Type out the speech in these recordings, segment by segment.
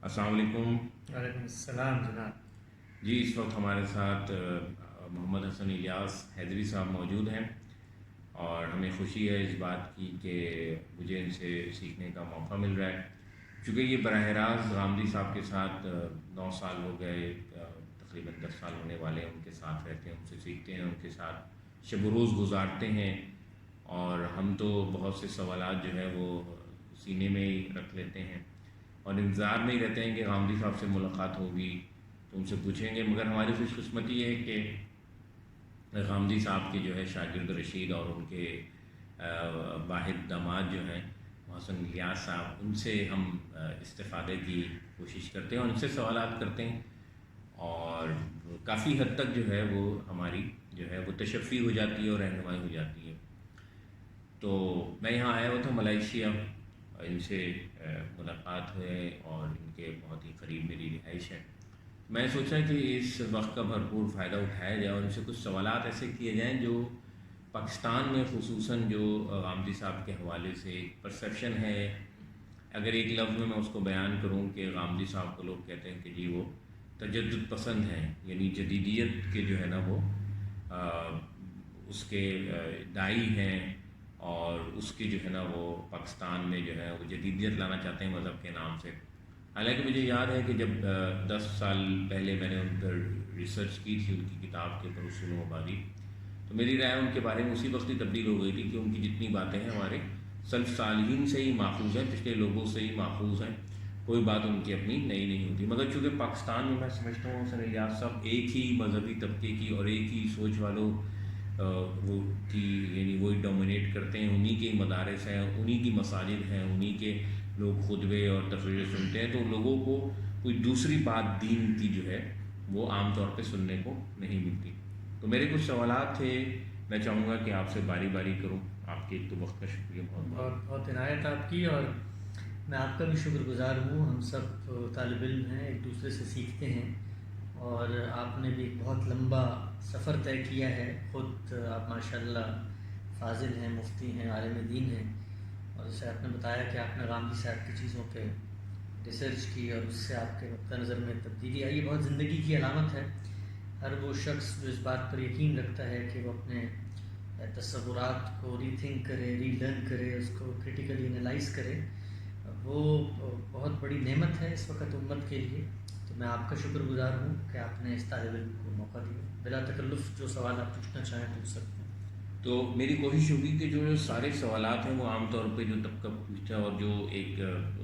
السلام علیکم۔ وعلیکم السلام جناب۔ جی، اس وقت ہمارے ساتھ محمد حسن الیاس حیدری صاحب موجود ہیں، اور ہمیں خوشی ہے اس بات کی کہ مجھے ان سے سیکھنے کا موقع مل رہا ہے، چونکہ یہ براہ راست غامدی صاحب کے ساتھ 9 سال ہو گئے، تقریباً 10 سال ہونے والے ہیں، ان کے ساتھ رہتے ہیں، ان سے سیکھتے ہیں، ان کے ساتھ شب و روز گزارتے ہیں، اور ہم تو بہت سے سوالات جو ہے وہ سینے میں ہی رکھ لیتے ہیں اور انتظار میں ہی رہتے ہیں کہ غامدی صاحب سے ملاقات ہوگی تو ان سے پوچھیں گے، مگر ہماری خوش قسمتی یہ ہے کہ غامدی صاحب کے جو ہے شاگرد رشید اور ان کے واحد داماد جو ہیں محسن الیاس صاحب، ان سے ہم استفادے کی کوشش کرتے ہیں اور ان سے سوالات کرتے ہیں، اور کافی حد تک جو ہے وہ ہماری جو ہے وہ تشفی ہو جاتی ہے اور رہنمائی ہو جاتی ہے۔ تو میں یہاں آیا ہوا تھا ملائیشیا، ان سے ملاقات ہے اور ان کے بہت ہی قریب میری رہائش ہے۔ میں سوچا کہ اس وقت کا بھرپور فائدہ اٹھایا جائے اور ان سے کچھ سوالات ایسے کیے جائیں جو پاکستان میں خصوصاً جو غامدی صاحب کے حوالے سے ایک پرسیپشن ہے، اگر ایک لفظ میں اس کو بیان کروں کہ غامدی صاحب کو لوگ کہتے ہیں کہ جی وہ تجدد پسند ہیں، یعنی جدیدیت کے جو ہے نا وہ اس کے داعی ہیں، اور اس کی جو ہے نا وہ پاکستان میں جو ہے وہ جدیدیت لانا چاہتے ہیں مذہب کے نام سے۔ حالانکہ مجھے یاد ہے کہ جب 10 سال پہلے میں نے ان پر ریسرچ کی تھی، ان کی کتاب کے اوپر اصول و مبادئ، تو میری رائے ان کے بارے میں اسی وقت ہی تبدیل ہو گئی تھی کہ ان کی جتنی باتیں ہیں ہمارے سلف صالحین سے ہی ماخوذ ہیں، پچھلے لوگوں سے ہی ماخوذ ہیں، کوئی بات ان کی اپنی نئی نہیں ہوتی۔ مگر چونکہ پاکستان میں سمجھتا ہوں حسن الیاس صاحب ایک ہی مذہبی طبقے کی اور ایک ہی سوچ والوں وہ کی، یعنی وہی ڈومینیٹ کرتے ہیں، انہی کے مدارس ہیں، انہی کی مساجد ہیں، انہی کے لوگ خطبے اور تقریریں سنتے ہیں، تو لوگوں کو کوئی دوسری بات دین کی جو ہے وہ عام طور پہ سننے کو نہیں ملتی۔ تو میرے کچھ سوالات تھے، میں چاہوں گا کہ آپ سے باری باری کروں۔ آپ کے ایک تو وقت کا شکریہ بہت بہت۔ بہت بہت عنایت آپ کی، اور میں آپ کا بھی شکر گزار ہوں۔ ہم سب طالب علم ہیں، ایک دوسرے سے سیکھتے ہیں، اور آپ نے بھی ایک بہت لمبا سفر طے کیا ہے۔ خود آپ ماشاءاللہ فاضل ہیں، مفتی ہیں، عالم دین ہیں، اور جیسے آپ نے بتایا کہ آپ نے غامدی صاحب کی چیزوں پہ ریسرچ کی اور اس سے آپ کے نقطہ نظر میں تبدیلی آئی، یہ بہت زندگی کی علامت ہے۔ ہر وہ شخص جو اس بات پر یقین رکھتا ہے کہ وہ اپنے تصورات کو ری تھنک کرے، ری لرن کرے، اس کو کریٹیکلی انالائز کرے، وہ بہت بڑی نعمت ہے اس وقت امت کے لیے۔ تو میں آپ کا شکر گزار ہوں کہ آپ نے اس طالب علم کو موقع دیا۔ بلا تکلف جو سوال آپ پوچھنا چاہیں پوچھ سکتے ہیں۔ تو میری کوشش ہوگی کہ جو سارے سوالات ہیں وہ عام طور پہ جو طبقہ پوچھتا ہے اور جو ایک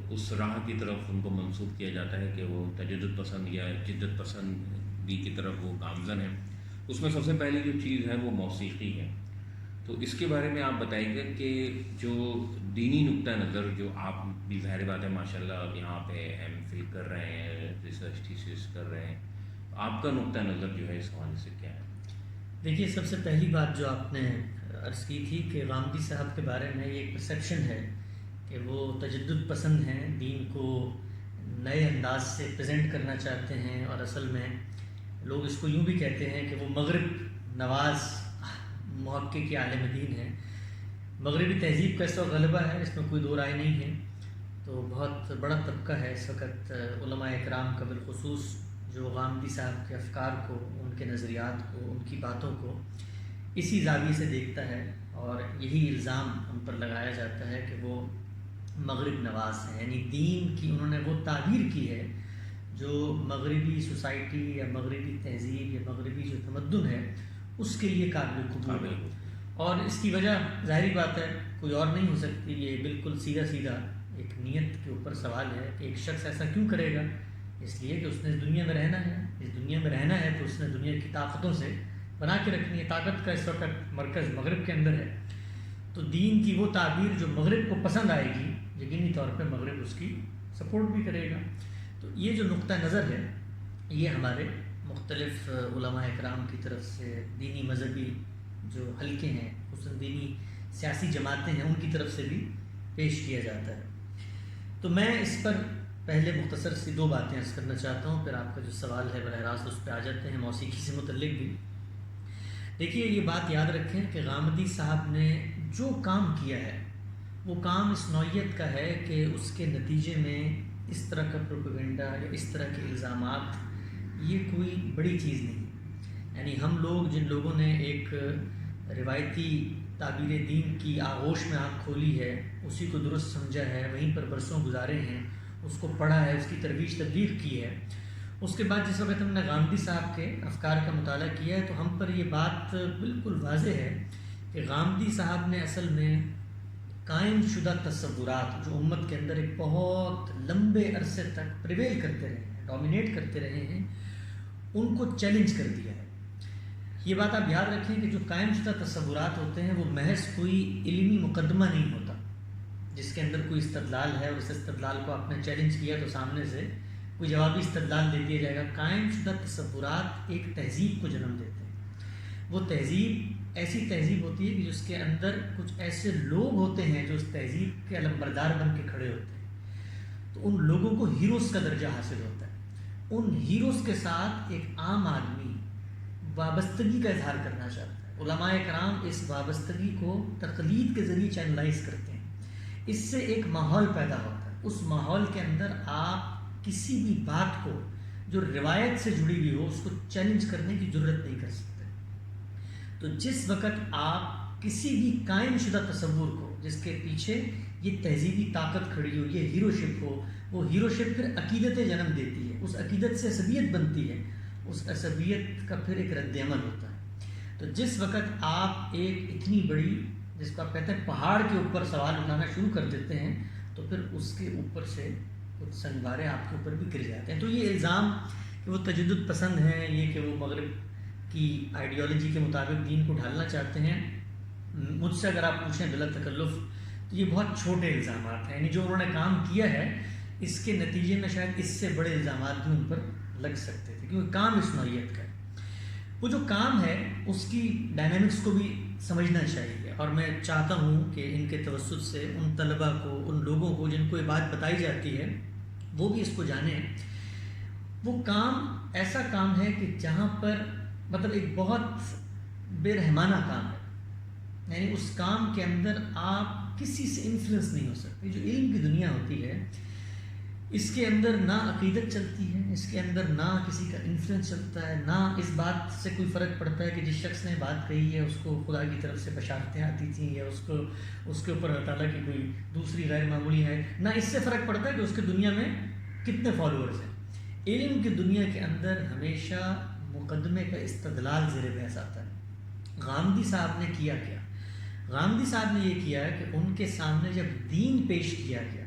اس راہ کی طرف ان کو منسوب کیا جاتا ہے کہ وہ تجدد پسند یا جدت پسندی کی طرف وہ گامزن ہیں، اس میں سب سے پہلی جو چیز ہے وہ موسیقی ہے۔ تو اس کے بارے میں آپ بتائیں گے کہ جو دینی نقطہ نظر، جو آپ بھی ظاہر بات ہے ماشاءاللہ یہاں پہ ایم فل کر رہے ہیں، ریسرچ تھیسس کر رہے ہیں، آپ کا نقطہ نظر جو ہے اس حوالے سے کیا ہے؟ دیکھیے، سب سے پہلی بات جو آپ نے عرض کی تھی کہ غامدی صاحب کے بارے میں یہ ایک پرسیپشن ہے کہ وہ تجدد پسند ہیں، دین کو نئے انداز سے پریزنٹ کرنا چاہتے ہیں، اور اصل میں لوگ اس کو یوں بھی کہتے ہیں کہ وہ مغرب نواز محقق عالم دین ہیں۔ مغربی تہذیب کا اس وقت غلبہ ہے، اس میں کوئی دو رائے نہیں ہے۔ تو بہت بڑا طبقہ ہے اس وقت علماء اکرام کا بالخصوص، جو غامدی صاحب کے افکار کو، ان کے نظریات کو، ان کی باتوں کو اسی زاویے سے دیکھتا ہے، اور یہی الزام ان پر لگایا جاتا ہے کہ وہ مغرب نواز ہیں، یعنی دین کی انہوں نے وہ تعبیر کی ہے جو مغربی سوسائٹی یا مغربی تہذیب یا مغربی جو تمدن ہے اس کے لیے قابل قبول ہے۔ اور اس کی وجہ ظاہری بات ہے کوئی اور نہیں ہو سکتی، یہ بالکل سیدھا سیدھا ایک نیت کے اوپر سوال ہے کہ ایک شخص ایسا کیوں کرے گا؟ اس لیے کہ اس نے اس دنیا میں رہنا ہے، اس دنیا میں رہنا ہے تو اس نے دنیا کی طاقتوں سے بنا کے رکھنی ہے۔ طاقت کا اس وقت مرکز مغرب کے اندر ہے، تو دین کی وہ تعبیر جو مغرب کو پسند آئے گی، یقینی طور پہ مغرب اس کی سپورٹ بھی کرے گا۔ تو یہ جو نقطہ نظر ہے یہ ہمارے مختلف علماء اکرام کی طرف سے، دینی مذہبی جو حلقے ہیں، خصوصاً دینی سیاسی جماعتیں ہیں، ان کی طرف سے بھی پیش کیا جاتا ہے۔ تو میں اس پر پہلے مختصر سی دو باتیں عرض کرنا چاہتا ہوں، پھر آپ کا جو سوال ہے براہ راست اس پہ آ جاتے ہیں، موسیقی سے متعلق بھی۔ دیکھیے، یہ بات یاد رکھیں کہ غامدی صاحب نے جو کام کیا ہے وہ کام اس نوعیت کا ہے کہ اس کے نتیجے میں اس طرح کا پروپیگنڈا یا اس طرح کے الزامات یہ کوئی بڑی چیز نہیں ہے. یعنی ہم لوگ جن لوگوں نے ایک روایتی تعبیر دین کی آغوش میں آنکھ کھولی ہے، اسی کو درست سمجھا ہے، وہیں پر برسوں گزارے ہیں، اس کو پڑھا ہے، اس کی ترویج تبلیغ کی ہے، اس کے بعد جس وقت ہم نے غامدی صاحب کے افکار کا مطالعہ کیا ہے تو ہم پر یہ بات بالکل واضح ہے کہ غامدی صاحب نے اصل میں قائم شدہ تصورات جو امت کے اندر ایک بہت لمبے عرصے تک پریویل کرتے رہے ہیں، ڈومینیٹ کرتے رہے ہیں، ان کو چیلنج کر دیا ہے. یہ بات آپ یاد رکھیں کہ جو قائم شدہ تصورات ہوتے ہیں وہ محض کوئی علمی مقدمہ نہیں ہوتا جس کے اندر کوئی استدلال ہے اور اس استدلال کو آپ نے چیلنج کیا تو سامنے سے کوئی جوابی استدلال دے دیا جائے گا. قائم شدہ تصورات ایک تہذیب کو جنم دیتے ہیں. وہ تہذیب ایسی تہذیب ہوتی ہے کہ جس کے اندر کچھ ایسے لوگ ہوتے ہیں جو اس تہذیب کے علمبردار بن کے کھڑے ہوتے ہیں، تو ان لوگوں کو ہیروز کا درجہ حاصل ہوتا ہے. ان ہیروز کے ساتھ ایک عام آدمی وابستگی کا اظہار کرنا چاہتا ہے. علماء کرام اس وابستگی کو تقلید کے ذریعے چینلائز کرتے ہیں. اس سے ایک ماحول پیدا ہوتا ہے. اس ماحول کے اندر آپ کسی بھی بات کو جو روایت سے جڑی ہوئی ہو اس کو چیلنج کرنے کی جرت نہیں کر سکتے. تو جس وقت آپ کسی بھی قائم شدہ تصور کو جس کے پیچھے یہ تہذیبی طاقت کھڑی ہو، یہ ہیروشپ ہو، وہ ہیروشپ پھر عقیدت جنم دیتی ہے، اس عقیدت سے عصبیت بنتی ہے، اس عصبیت کا پھر ایک رد عمل ہوتا ہے. تو جس وقت آپ ایک اتنی بڑی جس کو آپ کہتے ہیں پہاڑ کے اوپر سوال اٹھانا شروع کر دیتے ہیں تو پھر اس کے اوپر سے کچھ سنگارے آپ کے اوپر بھی گر جاتے ہیں. تو یہ الزام کہ وہ تجدد پسند ہیں، یہ کہ وہ مغرب کی آئیڈیالوجی کے مطابق دین کو ڈھالنا چاہتے ہیں، مجھ سے اگر آپ پوچھیں بلا تکلف تو یہ بہت چھوٹے الزامات ہیں. یعنی جو انہوں نے کام کیا ہے اس کے نتیجے میں شاید اس سے بڑے الزامات بھی ان پر لگ سکتے تھے کیونکہ کام اس نوعیت کا ہے. وہ جو کام ہے اس کی ڈائنامکس کو بھی سمجھنا چاہیے، اور میں چاہتا ہوں کہ ان کے توسط سے ان طلباء کو، ان لوگوں کو جن کو یہ بات بتائی جاتی ہے وہ بھی اس کو جانیں. وہ کام ایسا کام ہے کہ جہاں پر مطلب ایک بہت بے رحمانہ کام ہے. یعنی اس کام کے اندر آپ کسی سے انفلوئنس نہیں ہو سکتے. جو علم کی دنیا ہوتی ہے اس کے اندر نہ عقیدت چلتی ہے، اس کے اندر نہ کسی کا انفلوئنس چلتا ہے، نہ اس بات سے کوئی فرق پڑتا ہے کہ جس شخص نے بات کہی ہے اس کو خدا کی طرف سے بشارتیں آتی تھیں یا اس کے اوپر اللہ تعالیٰ کی کوئی دوسری غیر معمولی ہے، نہ اس سے فرق پڑتا ہے کہ اس کے دنیا میں کتنے فالوورز ہیں. علم کی دنیا کے اندر ہمیشہ مقدمے کا استدلال زیر بحث آتا ہے. غامدی صاحب نے کیا کیا؟ غامدی صاحب نے یہ کیا کہ ان کے سامنے جب دین پیش کیا گیا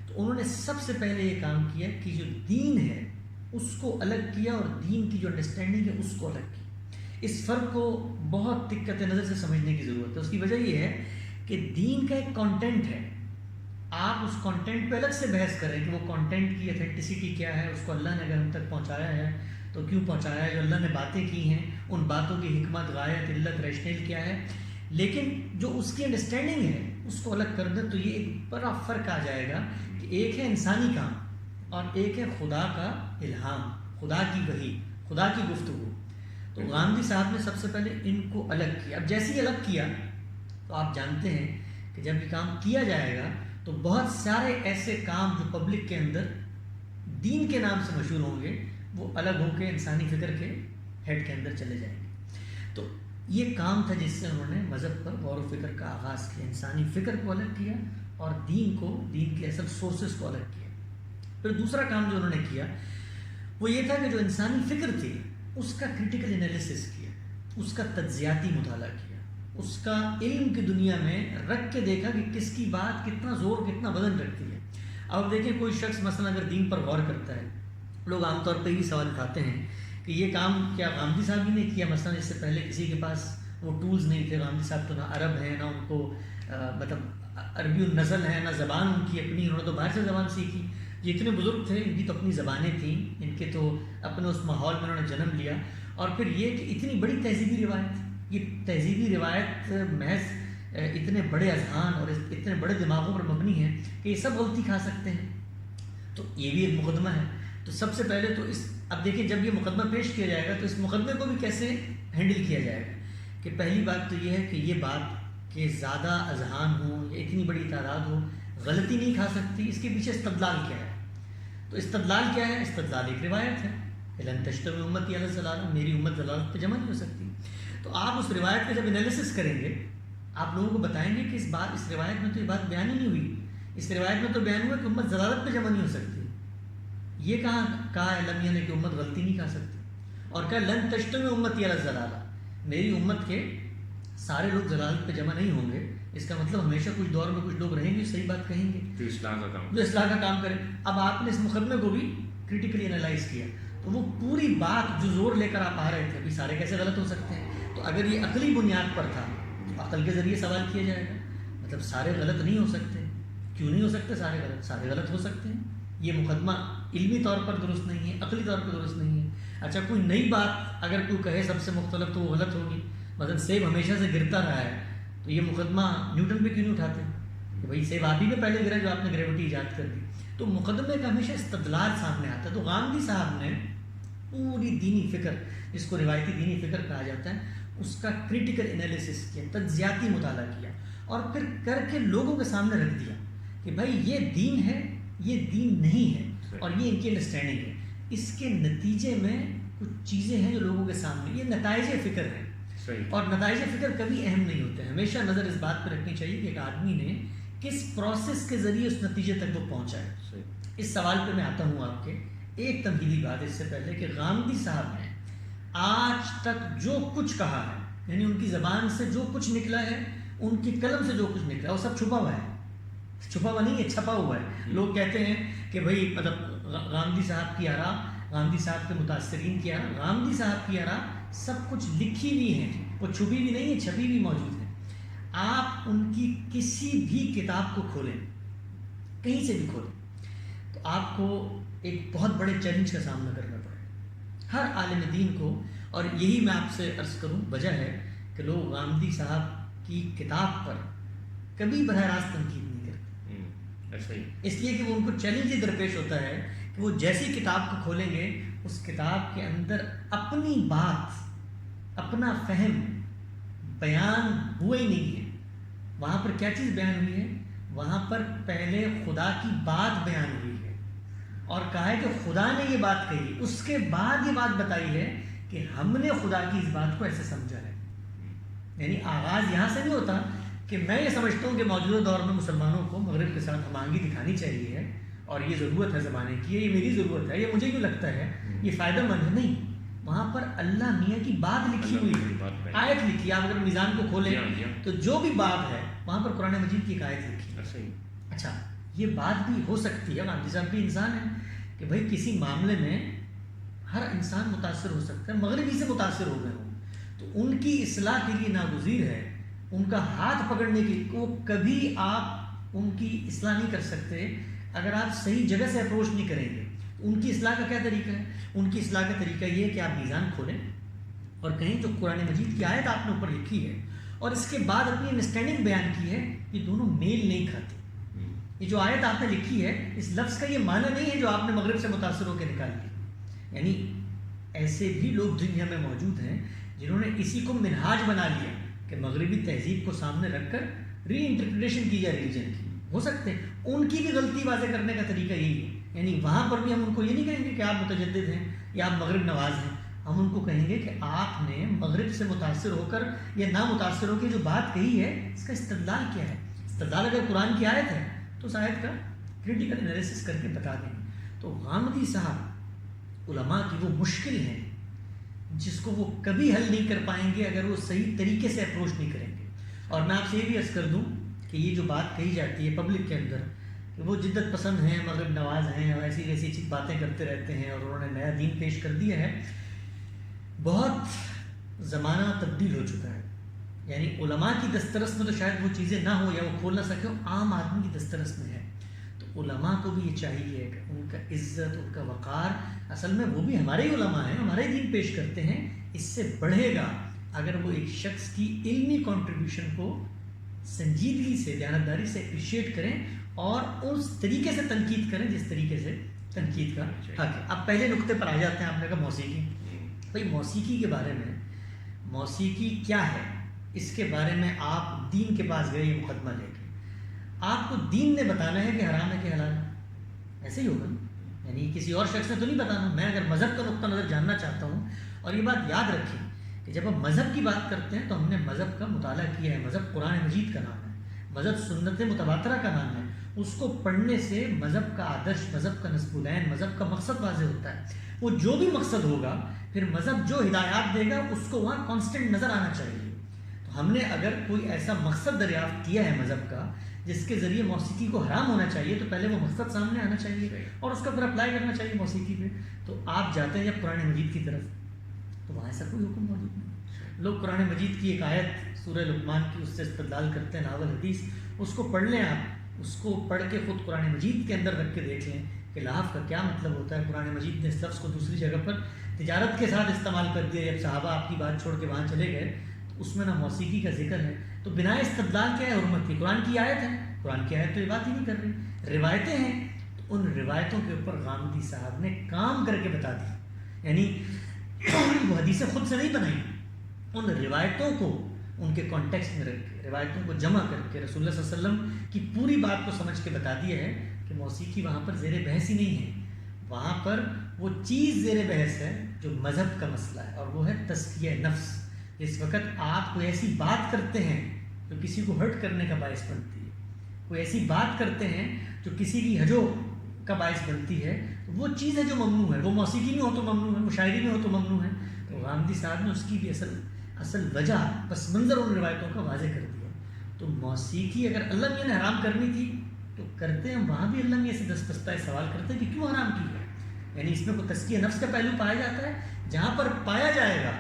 تو انہوں نے سب سے پہلے یہ کام کیا کہ جو دین ہے اس کو الگ کیا اور دین کی جو انڈرسٹینڈنگ ہے اس کو الگ کی. اس فرق کو بہت دقت نظر سے سمجھنے کی ضرورت ہے. اس کی وجہ یہ ہے کہ دین کا ایک کانٹینٹ ہے، آپ اس کانٹینٹ پہ الگ سے بحث کریں کہ وہ کانٹینٹ کی اتھینٹسٹی کیا ہے، اس کو اللہ نے اگر ہم تک پہنچایا ہے تو کیوں پہنچایا ہے، جو اللہ نے باتیں کی ہیں ان باتوں کی حکمت، غایت، علت، ریشنل کیا ہے. لیکن جو اس کی انڈرسٹینڈنگ ہے اس کو الگ کر دیں تو یہ ایک بڑا فرق آ جائے گا کہ ایک ہے انسانی کام اور ایک ہے خدا کا الہام، خدا کی وحی، خدا کی گفتگو. تو غامدی صاحب نے سب سے پہلے ان کو الگ کیا. اب جیسے ہی الگ کیا تو آپ جانتے ہیں کہ جب یہ کام کیا جائے گا تو بہت سارے ایسے کام جو پبلک کے اندر دین کے نام سے مشہور ہوں گے وہ الگ ہو کے انسانی فکر کے ہیڈ کے اندر چلے جائیں گے. تو یہ کام تھا جس سے انہوں نے مذہب پر غور و فکر کا آغاز کیا، انسانی فکر کو الگ کیا اور دین کے اصل سورسز کو الگ کیا. پھر دوسرا کام جو انہوں نے کیا وہ یہ تھا کہ جو انسانی فکر تھی اس کا کریٹیکل انالیسس کیا، اس کا تجزیاتی مطالعہ کیا، اس کا علم کی دنیا میں رکھ کے دیکھا کہ کس کی بات کتنا زور کتنا وزن رکھتی ہے. اب دیکھیں کوئی شخص مثلا اگر دین پر غور کرتا ہے، لوگ عام طور پہ یہ سوال اٹھاتے ہیں کہ یہ کام کیا غامدی صاحب ہی نے کیا؟ مثلا اس سے پہلے کسی کے پاس وہ ٹولز نہیں تھے. غامدی صاحب تو نہ عرب ہیں، نہ ان کو مطلب عربی النزل ہے، نہ زبان ان کی اپنی، انہوں نے تو باہر سے زبان سیکھی. یہ اتنے بزرگ تھے، ان کی تو اپنی زبانیں تھیں، ان کے تو اپنے اس ماحول میں انہوں نے جنم لیا. اور پھر یہ کہ اتنی بڑی تہذیبی روایت، یہ تہذیبی روایت محض اتنے بڑے اذہان اور اتنے بڑے دماغوں پر مبنی ہے کہ یہ سب غلطی کھا سکتے ہیں. تو یہ بھی ایک مقدمہ ہے. تو سب سے پہلے تو اب دیکھیں جب یہ مقدمہ پیش کیا جائے گا تو اس مقدمے کو بھی کیسے ہینڈل کیا جائے گا. کہ پہلی بات تو یہ ہے کہ یہ بات کہ زیادہ اذہان ہوں یا اتنی بڑی تعداد ہو غلطی نہیں کھا سکتی، اس کے پیچھے استدلال کیا ہے. تو استدلال کیا ہے؟ استدلال ایک روایت ہے، لن تجتمع امتی علی الضلالہ، میری امت ضلالت پہ جمع نہیں ہو سکتی. تو آپ اس روایت کا جب انالیسس کریں گے، آپ لوگوں کو بتائیں گے کہ اس روایت میں تو یہ بات بیان ہی نہیں ہوئی. اس روایت میں تو بیان ہوا کہ امت ضلالت پہ جمع نہیں ہو سکتی. یہ کہاں کہا علمیہ نے کہ امت غلطی نہیں کھا سکتی؟ اور کہا لن تجتمع امتی علی الضلالہ، میری امت کے سارے لوگ ضلالت پہ جمع نہیں ہوں گے. اس کا مطلب ہمیشہ کچھ دور میں کچھ لوگ رہیں گے صحیح بات کہیں گے، جو اصلاح کا کام کریں. اب آپ نے اس مقدمے کو بھی کریٹیکلی انالائز کیا، تو وہ پوری بات جو زور لے کر آپ آ رہے تھے ابھی سارے کیسے غلط ہو سکتے ہیں، تو اگر یہ عقلی بنیاد پر تھا تو عقل کے ذریعے سوال کیا جائے گا. مطلب سارے غلط نہیں ہو سکتے. کیوں نہیں ہو سکتے سارے غلط ہو سکتے ہیں. یہ مقدمہ علمی طور پر درست نہیں ہے، عقلی طور پر درست نہیں ہے. اچھا کوئی نئی بات اگر کوئی کہے سب سے مختلف تو وہ غلط ہوگی. مثلا سیب ہمیشہ سے گرتا رہا ہے، تو یہ مقدمہ نیوٹن پہ کیوں نہیں اٹھاتے کہ بھائی سیب آپ ہی میں پہلے گرا جو آپ نے گریوٹی ایجاد کر دی. تو مقدمے کا ہمیشہ استدلال سامنے آتا ہے. تو غامدی صاحب نے پوری دینی فکر، جس کو روایتی دینی فکر کہا جاتا ہے، اس کا کریٹیکل انالیسس کیا، تجزیاتی مطالعہ کیا، اور پھر کر کے لوگوں کے سامنے رکھ دیا کہ بھائی یہ دین ہے، یہ دین نہیں ہے، اور یہ ان کی انڈرسٹینڈنگ ہے. اس کے نتیجے میں کچھ چیزیں ہیں جو لوگوں کے سامنے، یہ نتائج فکر ہیں. اور نتائج فکر کبھی اہم نہیں ہوتے. ہمیشہ نظر اس بات پہ رکھنی چاہیے کہ ایک آدمی نے کس پروسیس کے ذریعے اس نتیجے تک وہ پہنچا ہے. اس سوال پہ میں آتا ہوں آپ کے ایک تمہیدی بات اس سے پہلے کہ غامدی صاحب نے آج تک جو کچھ کہا ہے، یعنی ان کی زبان سے جو کچھ نکلا ہے، ان کی قلم سے جو کچھ نکلا ہے، وہ سب چھپا ہوا ہے. چھپا ہوا نہیں ہے، چھپا ہوا ہے. لوگ کہتے ہیں کہ بھائی مطلب غامدی صاحب کی آراء، غامدی صاحب کے متاثرین کی آراء، غامدی صاحب کی آراء سب کچھ لکھی ہوئی ہیں، وہ چھپی بھی نہیں ہے، چھپی بھی موجود ہے. آپ ان کی کسی بھی کتاب کو کھولیں، کہیں سے بھی کھولیں، تو آپ کو ایک بہت بڑے چیلنج کا سامنا کرنا پڑے ہر عالم دین کو. اور یہی میں آپ سے عرض کروں وجہ ہے کہ لوگ غامدی صاحب کی کتاب پر کبھی براہ راست تنقید نہیں کرتے. اس لیے کہ وہ ان کو چیلنج ہی درپیش ہوتا ہے کہ وہ جیسی کتاب کو کھولیں گے، اس کتاب کے اندر اپنی بات، اپنا فہم بیان ہوا ہی نہیں ہے. وہاں پر کیا چیز بیان ہوئی ہے؟ وہاں پر پہلے خدا کی بات بیان ہوئی ہے، اور کہا ہے کہ خدا نے یہ بات کہی، اس کے بعد یہ بات بتائی ہے کہ ہم نے خدا کی اس بات کو ایسے سمجھا ہے. یعنی آغاز یہاں سے نہیں ہوتا کہ میں یہ سمجھتا ہوں کہ موجودہ دور میں مسلمانوں کو مغرب کے ساتھ ہم آہنگی دکھانی چاہیے ہے، اور یہ ضرورت ہے زمانے کی، یہ میری ضرورت ہے، یہ مجھے کیوں لگتا ہے یہ فائدہ مند ہے. نہیں، وہاں پر اللہ میاں کی بات لکھی ہوئی ہے، آیت لکھی. آپ اگر میزان کو کھولیں تو جو بھی بات ہے وہاں پر قرآن مجید کی ایک آیت لکھی ہے. اچھا یہ بات بھی ہو سکتی ہے، غامدی صاحب بھی انسان ہے، کہ بھائی کسی معاملے میں ہر انسان متاثر ہو سکتا ہے، مغربی سے متاثر ہو گئے ہوں، تو ان کی اصلاح کے لیے ناگزیر ہے ان کا ہاتھ پکڑنے کی. وہ کبھی آپ ان کی اصلاح نہیں کر سکتے اگر آپ صحیح جگہ سے اپروچ نہیں کریں گے. ان کی اصلاح کا کیا طریقہ ہے؟ ان کی اصلاح کا طریقہ یہ ہے کہ آپ میزان کھولیں اور کہیں جو قرآن مجید کی آیت آپ نے اوپر لکھی ہے اور اس کے بعد اپنی انڈرسٹینڈنگ بیان کی ہے، یہ دونوں میل نہیں کھاتے. یہ جو آیت آپ نے لکھی ہے، اس لفظ کا یہ معنی نہیں ہے جو آپ نے مغرب سے متاثر ہو کے نکال لی. یعنی ایسے بھی لوگ دنیا میں موجود ہیں جنہوں نے اسی کو منہاج بنا لیا کہ مغربی تہذیب کو سامنے رکھ کر ری انٹرپریٹیشن کی جائے ریلیجن کی. ہو سکتے ہیں ان کی بھی غلطی واضح کرنے کا طریقہ یہی ہے. یعنی وہاں پر بھی ہم ان کو یہ نہیں کہیں گے کہ آپ متجدد ہیں یا آپ مغرب نواز ہیں. ہم ان کو کہیں گے کہ آپ نے مغرب سے متاثر ہو کر یا نہ متاثر ہو کے جو بات کہی ہے اس کا استدلال کیا ہے. استدلال اگر قرآن کی آیت ہے تو اس آیت کا کریٹیکل انالیسس کر کے بتا دیں. تو غامدی صاحب علماء کی وہ مشکل ہے جس کو وہ کبھی حل نہیں کر پائیں گے اگر وہ صحیح طریقے سے اپروچ نہیں کریں گے. اور میں آپ سے یہ بھی عرض کر دوں کہ یہ جو بات کہی جاتی ہے پبلک کے اندر کہ وہ جدت پسند ہیں، مغرب نواز ہیں اور ایسی ایسی باتیں کرتے رہتے ہیں اور انہوں نے نیا دین پیش کر دیا ہے، بہت زمانہ تبدیل ہو چکا ہے. یعنی علماء کی دسترس میں تو شاید وہ چیزیں نہ ہو یا وہ کھول نہ سکے، عام آدمی کی دسترس میں ہے. تو علماء کو بھی یہ چاہیے کہ ان کا عزت، ان کا وقار، اصل میں وہ بھی ہمارے ہی علماء ہیں، ہمارے دین پیش کرتے ہیں. اس سے بڑھے گا اگر وہ ایک شخص کی علمی کنٹریبیوشن کو سنجیدگی سے، دیانتداری سے اپریشیٹ کریں اور اس طریقے سے تنقید کریں جس طریقے سے تنقید کا حق ہے. اب پہلے نقطے پر آ جاتے ہیں. آپ نے کہا موسیقی. بھائی موسیقی کے بارے میں، موسیقی کیا ہے اس کے بارے میں آپ دین کے پاس گئے یہ مقدمہ لے کے. آپ کو دین نے بتانا ہے کہ حرام ہے کہ حلال ہے، ایسے ہی ہوگا. یعنی کسی اور شخص نے تو نہیں بتانا. میں اگر مذہب کا نقطہ نظر جاننا چاہتا ہوں, اور یہ بات یاد رکھیں کہ جب ہم مذہب کی بات کرتے ہیں تو ہم نے مذہب کا مطالعہ کیا ہے. مذہب قرآن مجید کا نام ہے, مذہب سنت متواترہ کا نام ہے. اس کو پڑھنے سے مذہب کا آدرش, مذہب کا نصب العین, مذہب کا مقصد واضح ہوتا ہے. وہ جو بھی مقصد ہوگا پھر مذہب جو ہدایات دے گا اس کو وہاں کانسٹنٹ نظر آنا چاہیے. تو ہم نے اگر کوئی ایسا مقصد دریافت کیا ہے مذہب کا جس کے ذریعے موسیقی کو حرام ہونا چاہیے, تو پہلے وہ مقصد سامنے آنا چاہیے اور اس کا پھر اپلائی کرنا چاہیے موسیقی پہ. تو آپ جاتے ہیں جب قرآن مجید کی طرف, تو وہاں ایسا کوئی حکم موجود نہیں. لوگ قرآن مجید کی ایک آیت سورہ لقمان کی اس سے استدلال کرتے ہیں, ناول حدیث, اس کو پڑھ لیں آپ, اس کو پڑھ کے خود قرآن مجید کے اندر رکھ کے دیکھ لیں کہ لحاف کا کیا مطلب ہوتا ہے. قرآن مجید نے اس لفظ کو دوسری جگہ پر تجارت کے ساتھ استعمال کر دیا. جب صحابہ آپ کی بات چھوڑ کے وہاں چلے گئے تو اس میں نہ موسیقی کا ذکر ہے. تو بنا استدلال کیا ہے حرمت کی؟ قرآن کی آیت ہے, قرآن کی آیت تو یہ بات ہی نہیں کر رہی, روایتیں ہیں. تو ان روایتوں کے اوپر غامدی صاحب نے کام کر کے بتا دی. یعنی وہ حدیثیں خود سے نہیں بنائی, ان روایتوں کو ان کے کانٹیکسٹ میں رکھ کے, روایتوں کو جمع کر کے رسول اللہ صلی اللہ علیہ وسلم کی پوری بات کو سمجھ کے بتا دیا ہے کہ موسیقی وہاں پر زیر بحث ہی نہیں ہے. وہاں پر وہ چیز زیر بحث ہے جو مذہب کا مسئلہ ہے, اور وہ ہے تزکیہ نفس. اس وقت آپ کوئی ایسی بات کرتے ہیں جو کسی کو ہرٹ کرنے کا باعث بنتی ہے, کوئی ایسی بات کرتے ہیں جو کسی کی ہجو کا باعث بنتی ہے, تو وہ چیز ہے جو ممنوع ہے. وہ موسیقی میں ہو تو ممنوع ہے, مشاعری میں ہو تو ممنوع ہے. تو غامدی صاحب نے اس کی بھی اصل وجہ, پس منظر ان روایتوں کا واضح کر دیا. تو موسیقی اگر اللہ میاں نے حرام کرنی تھی تو کرتے ہیں وہاں بھی اللہ میاں سے دست پستہ سوال کرتے ہیں کہ کیوں حرام کی ہے. یعنی اس میں کوئی تزکیہ نفس کا پہلو پایا جاتا ہے. جہاں پر پایا جائے گا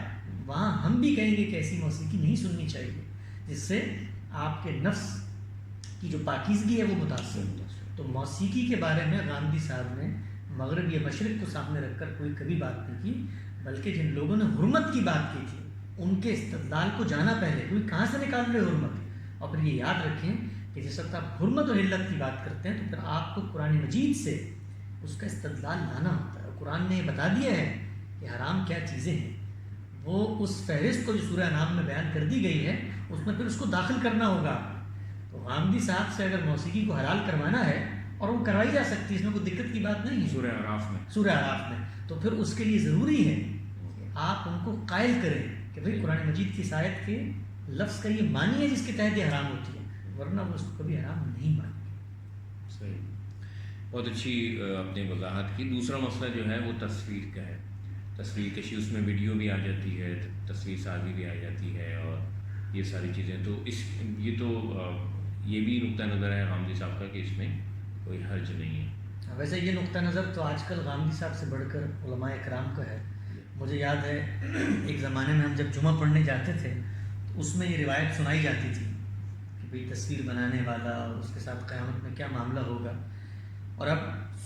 وہاں ہم بھی کہیں گے کہ ایسی موسیقی نہیں سننی چاہیے جس سے آپ کے نفس کی جو پاکیزگی ہے وہ متاثر ہو. تو موسیقی کے بارے میں غامدی صاحب نے مغرب یا مشرق کو سامنے رکھ کر کوئی کبھی بات نہیں کی, بلکہ جن لوگوں نے حرمت کی بات کی تھی ان کے استدلال کو جانا پہلے, کوئی کہاں سے نکال رہے حرمت. اور پھر یہ یاد رکھیں کہ جس وقت آپ حرمت اور علت کی بات کرتے ہیں تو پھر آپ کو قرآن مجید سے اس کا استدلال لانا ہوتا ہے. قرآن نے بتا دیا ہے کہ حرام کیا چیزیں ہیں, وہ اس فہرست کو جو سورہ انعام میں بیان کر دی گئی ہے اس میں پھر اس کو داخل کرنا ہوگا. تو غامدی صاحب سے اگر موسیقی کو حلال کروانا ہے, اور وہ کروائی جا سکتی ہے, اس میں کوئی دقت کی بات نہیں ہے سورہ اعراف میں, تو پھر اس کے لیے ضروری ہے کہ آپ ان کو قائل کریں کہ بھئی قرآن مجید کی آیت کے لفظ کا یہ معنی ہے جس کے تحت یہ حرام ہوتی ہے, ورنہ وہ اس کو کبھی حرام نہیں مانیں گے. صحیح, بہت اچھی آپ نے وضاحت کی. دوسرا مسئلہ جو ہے وہ تصویر کا ہے. تصویر کشی, اس میں ویڈیو بھی آ جاتی ہے, تصویر سازی بھی آ جاتی ہے, اور یہ ساری چیزیں. تو یہ بھی نقطہ نظر ہے غامدی صاحب کا کہ اس میں کوئی حرج نہیں ہے. ویسے یہ نقطہ نظر تو آج کل غامدی صاحب سے بڑھ کر علماء اکرام کا ہے. مجھے یاد ہے ایک زمانے میں ہم جب جمعہ پڑھنے جاتے تھے تو اس میں یہ روایت سنائی جاتی تھی کہ بھئی تصویر بنانے والا اور اس کے ساتھ قیامت میں کیا معاملہ ہوگا. اور اب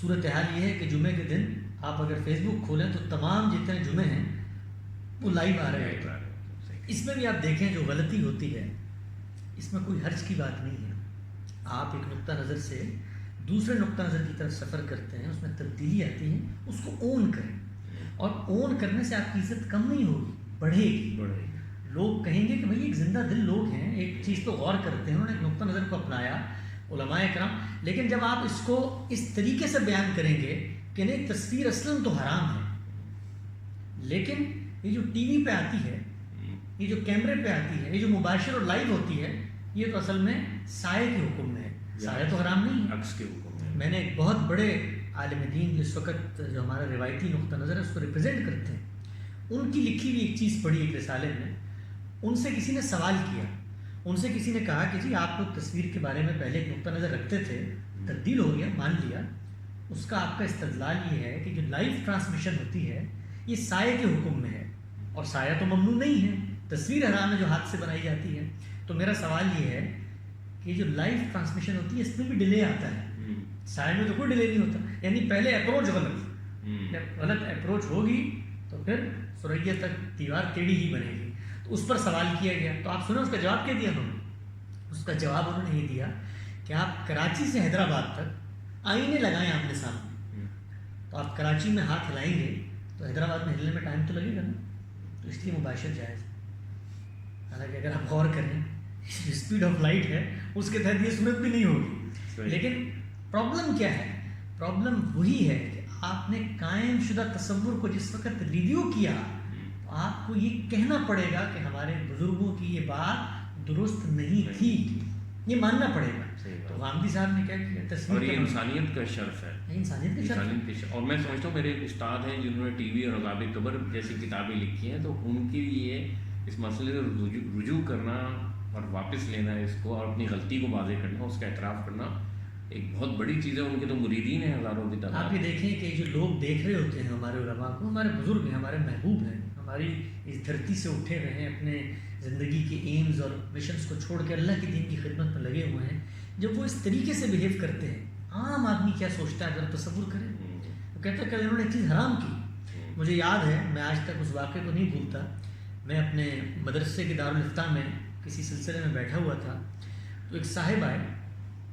صورتحال یہ ہے کہ جمعے کے دن آپ اگر فیس بک کھولیں تو تمام جتنے جمعے ہیں وہ لائیو آ رہے ہیں. اس میں بھی آپ دیکھیں جو غلطی ہوتی ہے اس میں کوئی حرج کی بات نہیں ہے. آپ ایک نقطہ نظر سے دوسرے نقطہ نظر کی طرف سفر کرتے ہیں, اس میں تبدیلی آتی ہے, اس کو اون کریں. اور اون کرنے سے آپ کی عزت کم نہیں ہوگی, بڑھے گی. لوگ کہیں گے کہ بھئی ایک زندہ دل لوگ ہیں, ایک چیز تو غور کرتے ہیں, انہوں نے ایک نقطہ نظر کو اپنایا علماء کرام. لیکن جب آپ اس کو اس طریقے سے بیان کریں گے کہ نہیں تصویر اصلاً تو حرام ہے, لیکن یہ جو ٹی وی پہ آتی ہے, یہ جو کیمرے پہ آتی ہے, یہ جو مباشر اور لائیو ہوتی ہے, یہ تو اصل میں سائے کے حکم میں ہے. سایہ تو حرام نہیں ہے, عکس کے حکم میں. میں نے ایک بہت بڑے عالم دین جس وقت جو ہمارا روایتی نقطہ نظر ہے اس کو ریپرزینٹ کرتے ہیں, ان کی لکھی ہوئی ایک چیز پڑھی ایک رسالے میں. ان سے کسی نے سوال کیا, ان سے کسی نے کہا کہ جی آپ لوگ تصویر کے بارے میں پہلے ایک نقطہ نظر رکھتے تھے, تبدیل ہو گیا, مان لیا, اس کا آپ کا استدلال یہ ہے کہ جو لائیو ٹرانسمیشن ہوتی ہے یہ سائے کے حکم میں ہے, اور سایہ تو ممنوع نہیں ہے, تصویر حرام ہے جو ہاتھ سے بنائی جاتی ہے. تو میرا سوال یہ ہے کہ جو لائیو ٹرانسمیشن ہوتی ہے اس میں بھی ڈیلے آتا ہے, سائے میں تو کوئی ڈیلے نہیں ہوتا. یعنی پہلے اپروچ غلط اپروچ ہوگی تو پھر سریا تک دیوار ٹیڑھی ہی بنے گی. تو اس پر سوال کیا گیا, تو آپ سنیں اس کا جواب کیا دیا انہوں نے. اس کا جواب انہوں نے یہ دیا کہ آپ کراچی سے حیدرآباد تک آئینے لگائیں آمنے سامنے, تو آپ کراچی میں ہاتھ ہلائیں گے تو حیدرآباد میں ہلنے میں ٹائم تو لگے گا نا, تو اس لیے مباشر جائز ہے. حالانکہ اگر آپ غور کریں اسپیڈ آف لائٹ ہے اس کے تحت یہ سنت بھی نہیں ہوگی. لیکن پرابلم کیا ہے؟ پرابلم وہی ہے کہ آپ نے قائم شدہ تصور کو جس وقت ریویو کیا تو آپ کو یہ کہنا پڑے گا کہ ہمارے بزرگوں کی یہ بات درست نہیں تھی، یہ ماننا پڑے گا۔ تو غامدی صاحب نے کیا کیا، تصویر اور یہ انسانیت کا شرف ہے، انسانیت کا شرف۔ اور میں سمجھتا ہوں میرے استاد ہیں جنہوں نے ٹی وی اور عذاب قبر جیسی کتابیں لکھی ہیں، تو ان کی یہ اس مسئلے سے رجوع کرنا اور واپس لینا اس کو، اور اپنی غلطی کو واضح کرنا، اس کا اعتراف کرنا ایک بہت بڑی چیز ہے۔ ان کے تو مریدین ہیں ہزاروں کی تعداد۔ آپ یہ دیکھیں کہ جو لوگ دیکھ رہے ہوتے ہیں ہمارے علماء کو، ہمارے بزرگ ہیں، ہمارے محبوب ہیں، ہماری اس دھرتی سے اٹھے ہوئے ہیں، اپنے زندگی کے ایمز اور مشنز کو چھوڑ کے اللہ کے دین کی خدمت میں لگے ہوئے ہیں، جب وہ اس طریقے سے بیہیو کرتے ہیں، عام آدمی کیا سوچتا ہے اگر تصور کریں؟ وہ کہتا ہے کہ انہوں نے ایک چیز حرام کی۔ مجھے یاد ہے، میں آج تک اس واقعے کو نہیں بھولتا، میں اپنے مدرسے کے دارالافتاء میں کسی سلسلے میں بیٹھا ہوا تھا، تو ایک صاحب آئے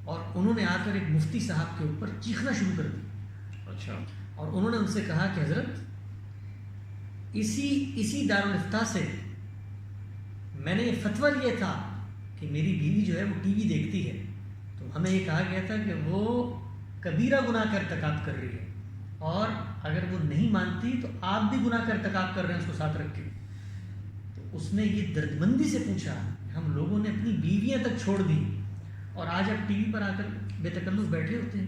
اور انہوں نے آ کر ایک مفتی صاحب کے اوپر چیخنا شروع کر دیا۔ اچھا۔ اور انہوں نے ان سے کہا کہ حضرت، اسی دارالافتاء سے میں نے یہ فتویٰ لیا تھا کہ میری بیوی جو ہے وہ ٹی وی دیکھتی ہے، تو ہمیں یہ کہا گیا تھا کہ وہ کبیرہ گناہ کا ارتکاب کر رہی ہے، اور اگر وہ نہیں مانتی تو آپ بھی گناہ کا ارتکاب کر رہے ہیں اس کو ساتھ رکھ کے۔ تو اس نے یہ دردمندی سے پوچھا، ہم لوگوں نے اپنی بیویاں تک چھوڑ دی اور آج آپ ٹی وی پر آ کر بے تکلف بیٹھے ہوتے ہیں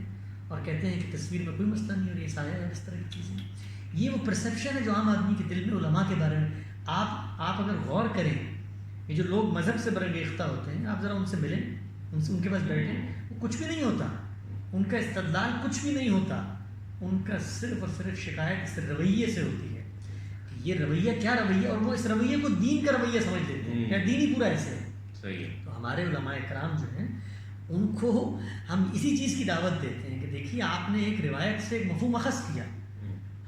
اور کہتے ہیں کہ تصویر میں کوئی مسئلہ نہیں، اور یہ سایہ ہے، اس طرح کی چیزیں۔ یہ وہ پرسیپشن ہے جو عام آدمی کے دل میں علماء کے بارے میں۔ آپ اگر غور کریں، یہ جو لوگ مذہب سے برانگیختہ ہوتے ہیں، آپ ذرا ان سے ملیں، ان کے پاس بیٹھیں، وہ کچھ بھی نہیں ہوتا، ان کا استدلال کچھ بھی نہیں ہوتا، ان کا صرف اور صرف شکایت اس رویے سے ہوتی ہے کہ یہ رویہ کیا رویہ، اور وہ اس رویے کو دین کا رویہ سمجھ لیتے ہیں، کیا دین ہی پورا ایسے ہے۔ صحیح ہے۔ تو ہمارے علماء کرام جو ہیں ان کو ہم اسی چیز کی دعوت دیتے ہیں کہ دیکھیے آپ نے ایک روایت سے ایک مفہوم اخذ کیا،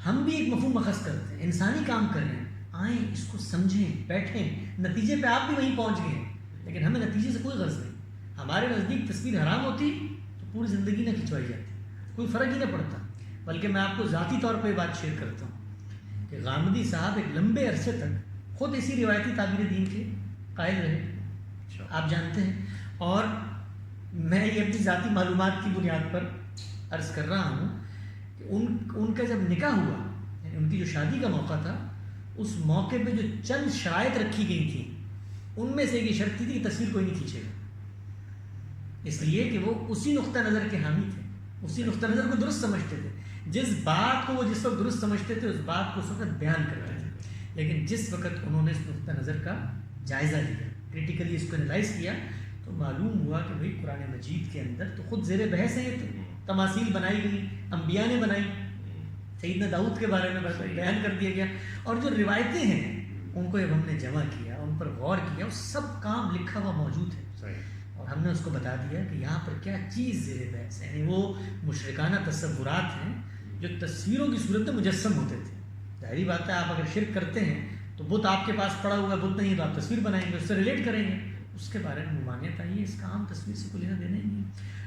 ہم بھی ایک مفہوم اخذ کرتے ہیں، انسانی کام کر رہے ہیں، آئیں اس کو سمجھیں، بیٹھیں، نتیجے پہ آپ بھی وہیں پہنچ گئے ہیں، لیکن ہمیں نتیجے سے کوئی غرض نہیں۔ ہمارے نزدیک تصویر حرام ہوتی تو پوری زندگی نہ کھنچوائی جاتی، کوئی فرق ہی نہ پڑتا۔ بلکہ میں آپ کو ذاتی طور پہ بات شیئر کرتا ہوں کہ غامدی صاحب ایک لمبے عرصے تک خود اسی روایتی تعبیر دین کے قائل رہے، آپ جانتے ہیں۔ اور میں یہ اپنی ذاتی معلومات کی بنیاد پر عرض کر رہا ہوں کہ ان کا جب نکاح ہوا، یعنی ان کی جو شادی کا موقع تھا، اس موقع پہ جو چند شرائط رکھی گئی تھیں ان میں سے یہ شرط تھی کہ تصویر کوئی نہیں کھینچے گا، اس لیے کہ وہ اسی نقطہ نظر کے حامی تھے، اسی نقطہ نظر کو درست سمجھتے تھے، جس بات کو وہ جس وقت درست سمجھتے تھے اس بات کو اس وقت بیان کرتے تھے۔ لیکن جس وقت انہوں نے اس نقطہ نظر کا جائزہ لیا، کریٹیکلی اس کو انالائز کیا، تو معلوم ہوا کہ بھئی قرآن مجید کے اندر تو خود زیر بحث ہیں، یہ تو تماثیل بنائی گئی، انبیاء نے بنائی، سیدنا داؤد کے بارے میں بیان کر دیا گیا، اور جو روایتیں ہیں ان کو جب ہم نے جمع کیا، ان پر غور کیا، وہ سب کام لکھا ہوا موجود ہے، اور ہم نے اس کو بتا دیا کہ یہاں پر کیا چیز زیر بحث ہے۔ یعنی وہ مشرکانہ تصورات ہیں جو تصویروں کی صورت میں مجسم ہوتے تھے۔ ظاہری بات ہے، آپ اگر شرک کرتے ہیں تو بت آپ کے پاس پڑا ہوا بت نہیں، تو آپ تصویر بنائیں گے، اس سے ریلیٹ کریں گے، اس کے بارے میں ممانعت آئی ہے، اس کا عام تصویر سے کوئی لینا دینا ہی نہیں۔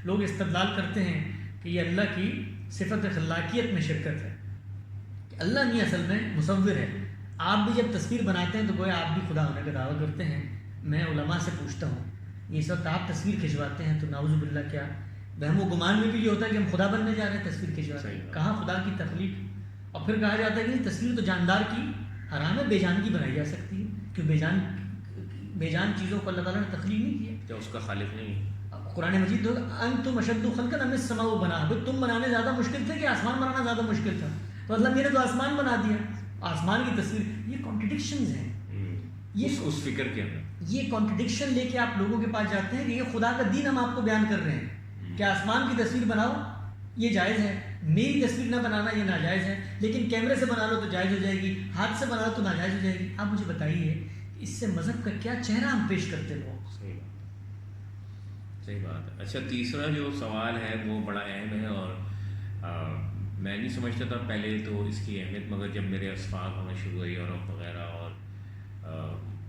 لوگ استدلال کرتے ہیں کہ یہ اللہ کی صفت خلاقیت میں شرکت ہے، کہ اللہ نہیں اصل میں مصور ہے۔ آپ بھی جب تصویر بناتے ہیں تو گویا آپ بھی خدا ہونے کا دعویٰ کرتے ہیں۔ میں علماء سے پوچھتا ہوں، یہ اس وقت آپ تصویر کھنچواتے ہیں تو نعوذ باللہ کیا وہم و گمان میں بھی یہ ہوتا ہے کہ ہم خدا بننے جا رہے ہیں تصویر کھنچواتے ہیں؟ کہاں خدا کی تخلیق؟ اور پھر کہا جاتا ہے کہ تصویر تو جاندار کی حرام ہے، بے جان کی بنائی جا سکتی ہے، کیوں بے جان چیزوں کو اللہ تعالیٰ نے تخلیق نہیں کیا، کیا اس کا خالق نہیں؟ قرآن مجید تو انتم اشد خلقا ام السماء بناها، تم بنانے زیادہ مشکل تھے کہ آسمان بنانا زیادہ مشکل تھا، تو اللہ میرے تو آسمان بنا دیا، آسمان کی تصویر۔ یہ کانٹرڈکشنز ہیں، یہ اس فکر کے اندر یہ کانٹرڈکشن لے کے آپ لوگوں کے پاس جاتے ہیں کہ یہ خدا کا دین ہم آپ کو بیان کر رہے ہیں کہ آسمان کی تصویر بناؤ یہ جائز ہے، میری تصویر نہ بنانا یہ ناجائز ہے، لیکن کیمرے سے بنا لو تو جائز ہو جائے گی، ہاتھ سے بنا لو تو ناجائز ہو جائے گی۔ آپ مجھے بتائیے اس سے مذہب کا کیا چہرہ ہم پیش کرتے لوگ؟ صحیح بات ہے۔ اچھا، تیسرا جو سوال ہے وہ بڑا اہم ہے، اور میں نہیں سمجھتا تھا پہلے تو اس کی اہمیت، مگر جب میرے اسفاق ہونا شروع ہوئی، یورپ وغیرہ اور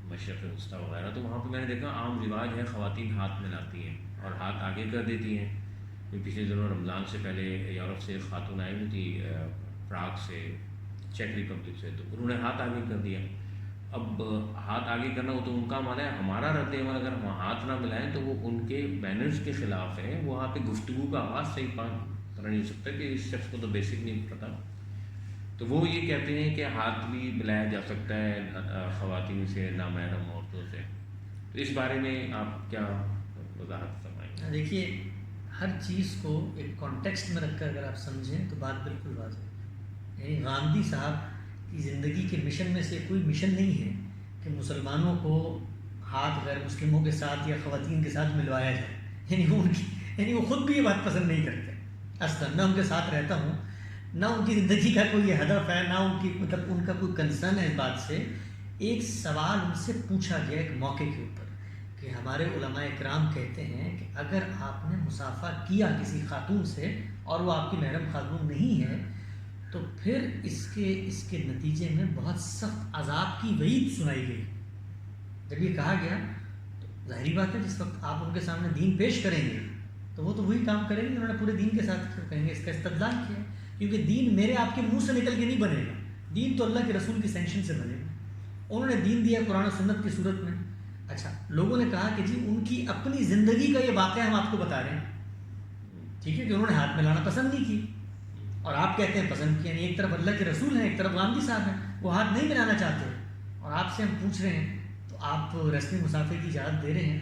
مشرق وسطیٰ وغیرہ، تو وہاں پہ میں نے دیکھا عام رواج ہے، خواتین ہاتھ ملاتی ہیں اور ہاتھ آگے کر دیتی ہیں۔ پچھلے دنوں رمضان سے پہلے یورپ سے ایک خاتون آئی ہوئی تھی، پراگ سے، چیک ریپبلک سے، تو انہوں نے ہاتھ آگے کر دیا۔ اب ہاتھ آگے کرنا وہ تو ان کا مانا ہے، ہمارا رد عمل اگر ہم ہاتھ نہ ملائیں تو وہ ان کے بینرز کے خلاف ہے، وہاں پہ گفتگو کا آغاز صحیح طرح نہیں ہو سکتا کہ اس شخص کو تو بیسک نہیں پتہ تو وہ یہ کہتے ہیں کہ ہاتھ بھی ملایا جا سکتا ہے خواتین سے، نامحرم عورتوں سے، تو اس بارے میں آپ کیا وضاحت فرمائیں گے؟ دیکھیے، ہر چیز کو ایک کانٹیکسٹ میں رکھ کر اگر آپ سمجھیں تو بات بالکل واضح ہے. یعنی گاندھی صاحب کی زندگی کے مشن میں سے کوئی مشن نہیں ہے کہ مسلمانوں کو ہاتھ غیر مسلموں کے ساتھ یا خواتین کے ساتھ ملوایا جائے. یعنی وہ خود بھی یہ بات پسند نہیں کرتے اصلا. میں ان کے ساتھ رہتا ہوں، نہ ان کی زندگی کا کوئی ہدف ہے، نہ ان کی مطلب ان کا کوئی کنسرن ہے اس بات سے. ایک سوال ان سے پوچھا گیا ایک موقع کے اوپر کہ ہمارے علماء اکرام کہتے ہیں کہ اگر آپ نے مصافحہ کیا کسی خاتون سے اور وہ آپ کی محرم خاتون نہیں ہے تو پھر اس کے نتیجے میں بہت سخت عذاب کی وعید سنائی گئی. جب یہ کہا گیا تو ظاہری بات ہے جس وقت آپ ان کے سامنے دین پیش کریں گے تو وہ تو وہی کام کریں گے، انہوں نے پورے دین کے ساتھ کہیں گے. اس کا استدلال کیا ہے؟ کیونکہ دین میرے آپ کے منہ سے نکل کے نہیں بنے گا، دین تو اللہ کے رسول کی سینکشن سے بنے گا. انہوں نے دین دیا قرآن و سنت کی صورت میں. اچھا، لوگوں نے کہا کہ جی ان کی اپنی زندگی کا یہ واقعہ ہم آپ کو بتا رہے ہیں، ٹھیک ہے، کہ انہوں نے ہاتھ ملانا پسند نہیں کی اور آپ کہتے ہیں پسند کیا. یعنی ایک طرف اللہ کے رسول ہیں، ایک طرف گاندھی صاحب ہیں، وہ ہاتھ نہیں ملانا چاہتے اور آپ سے ہم پوچھ رہے ہیں تو آپ رسمی مصافحے کی اجازت دے رہے ہیں،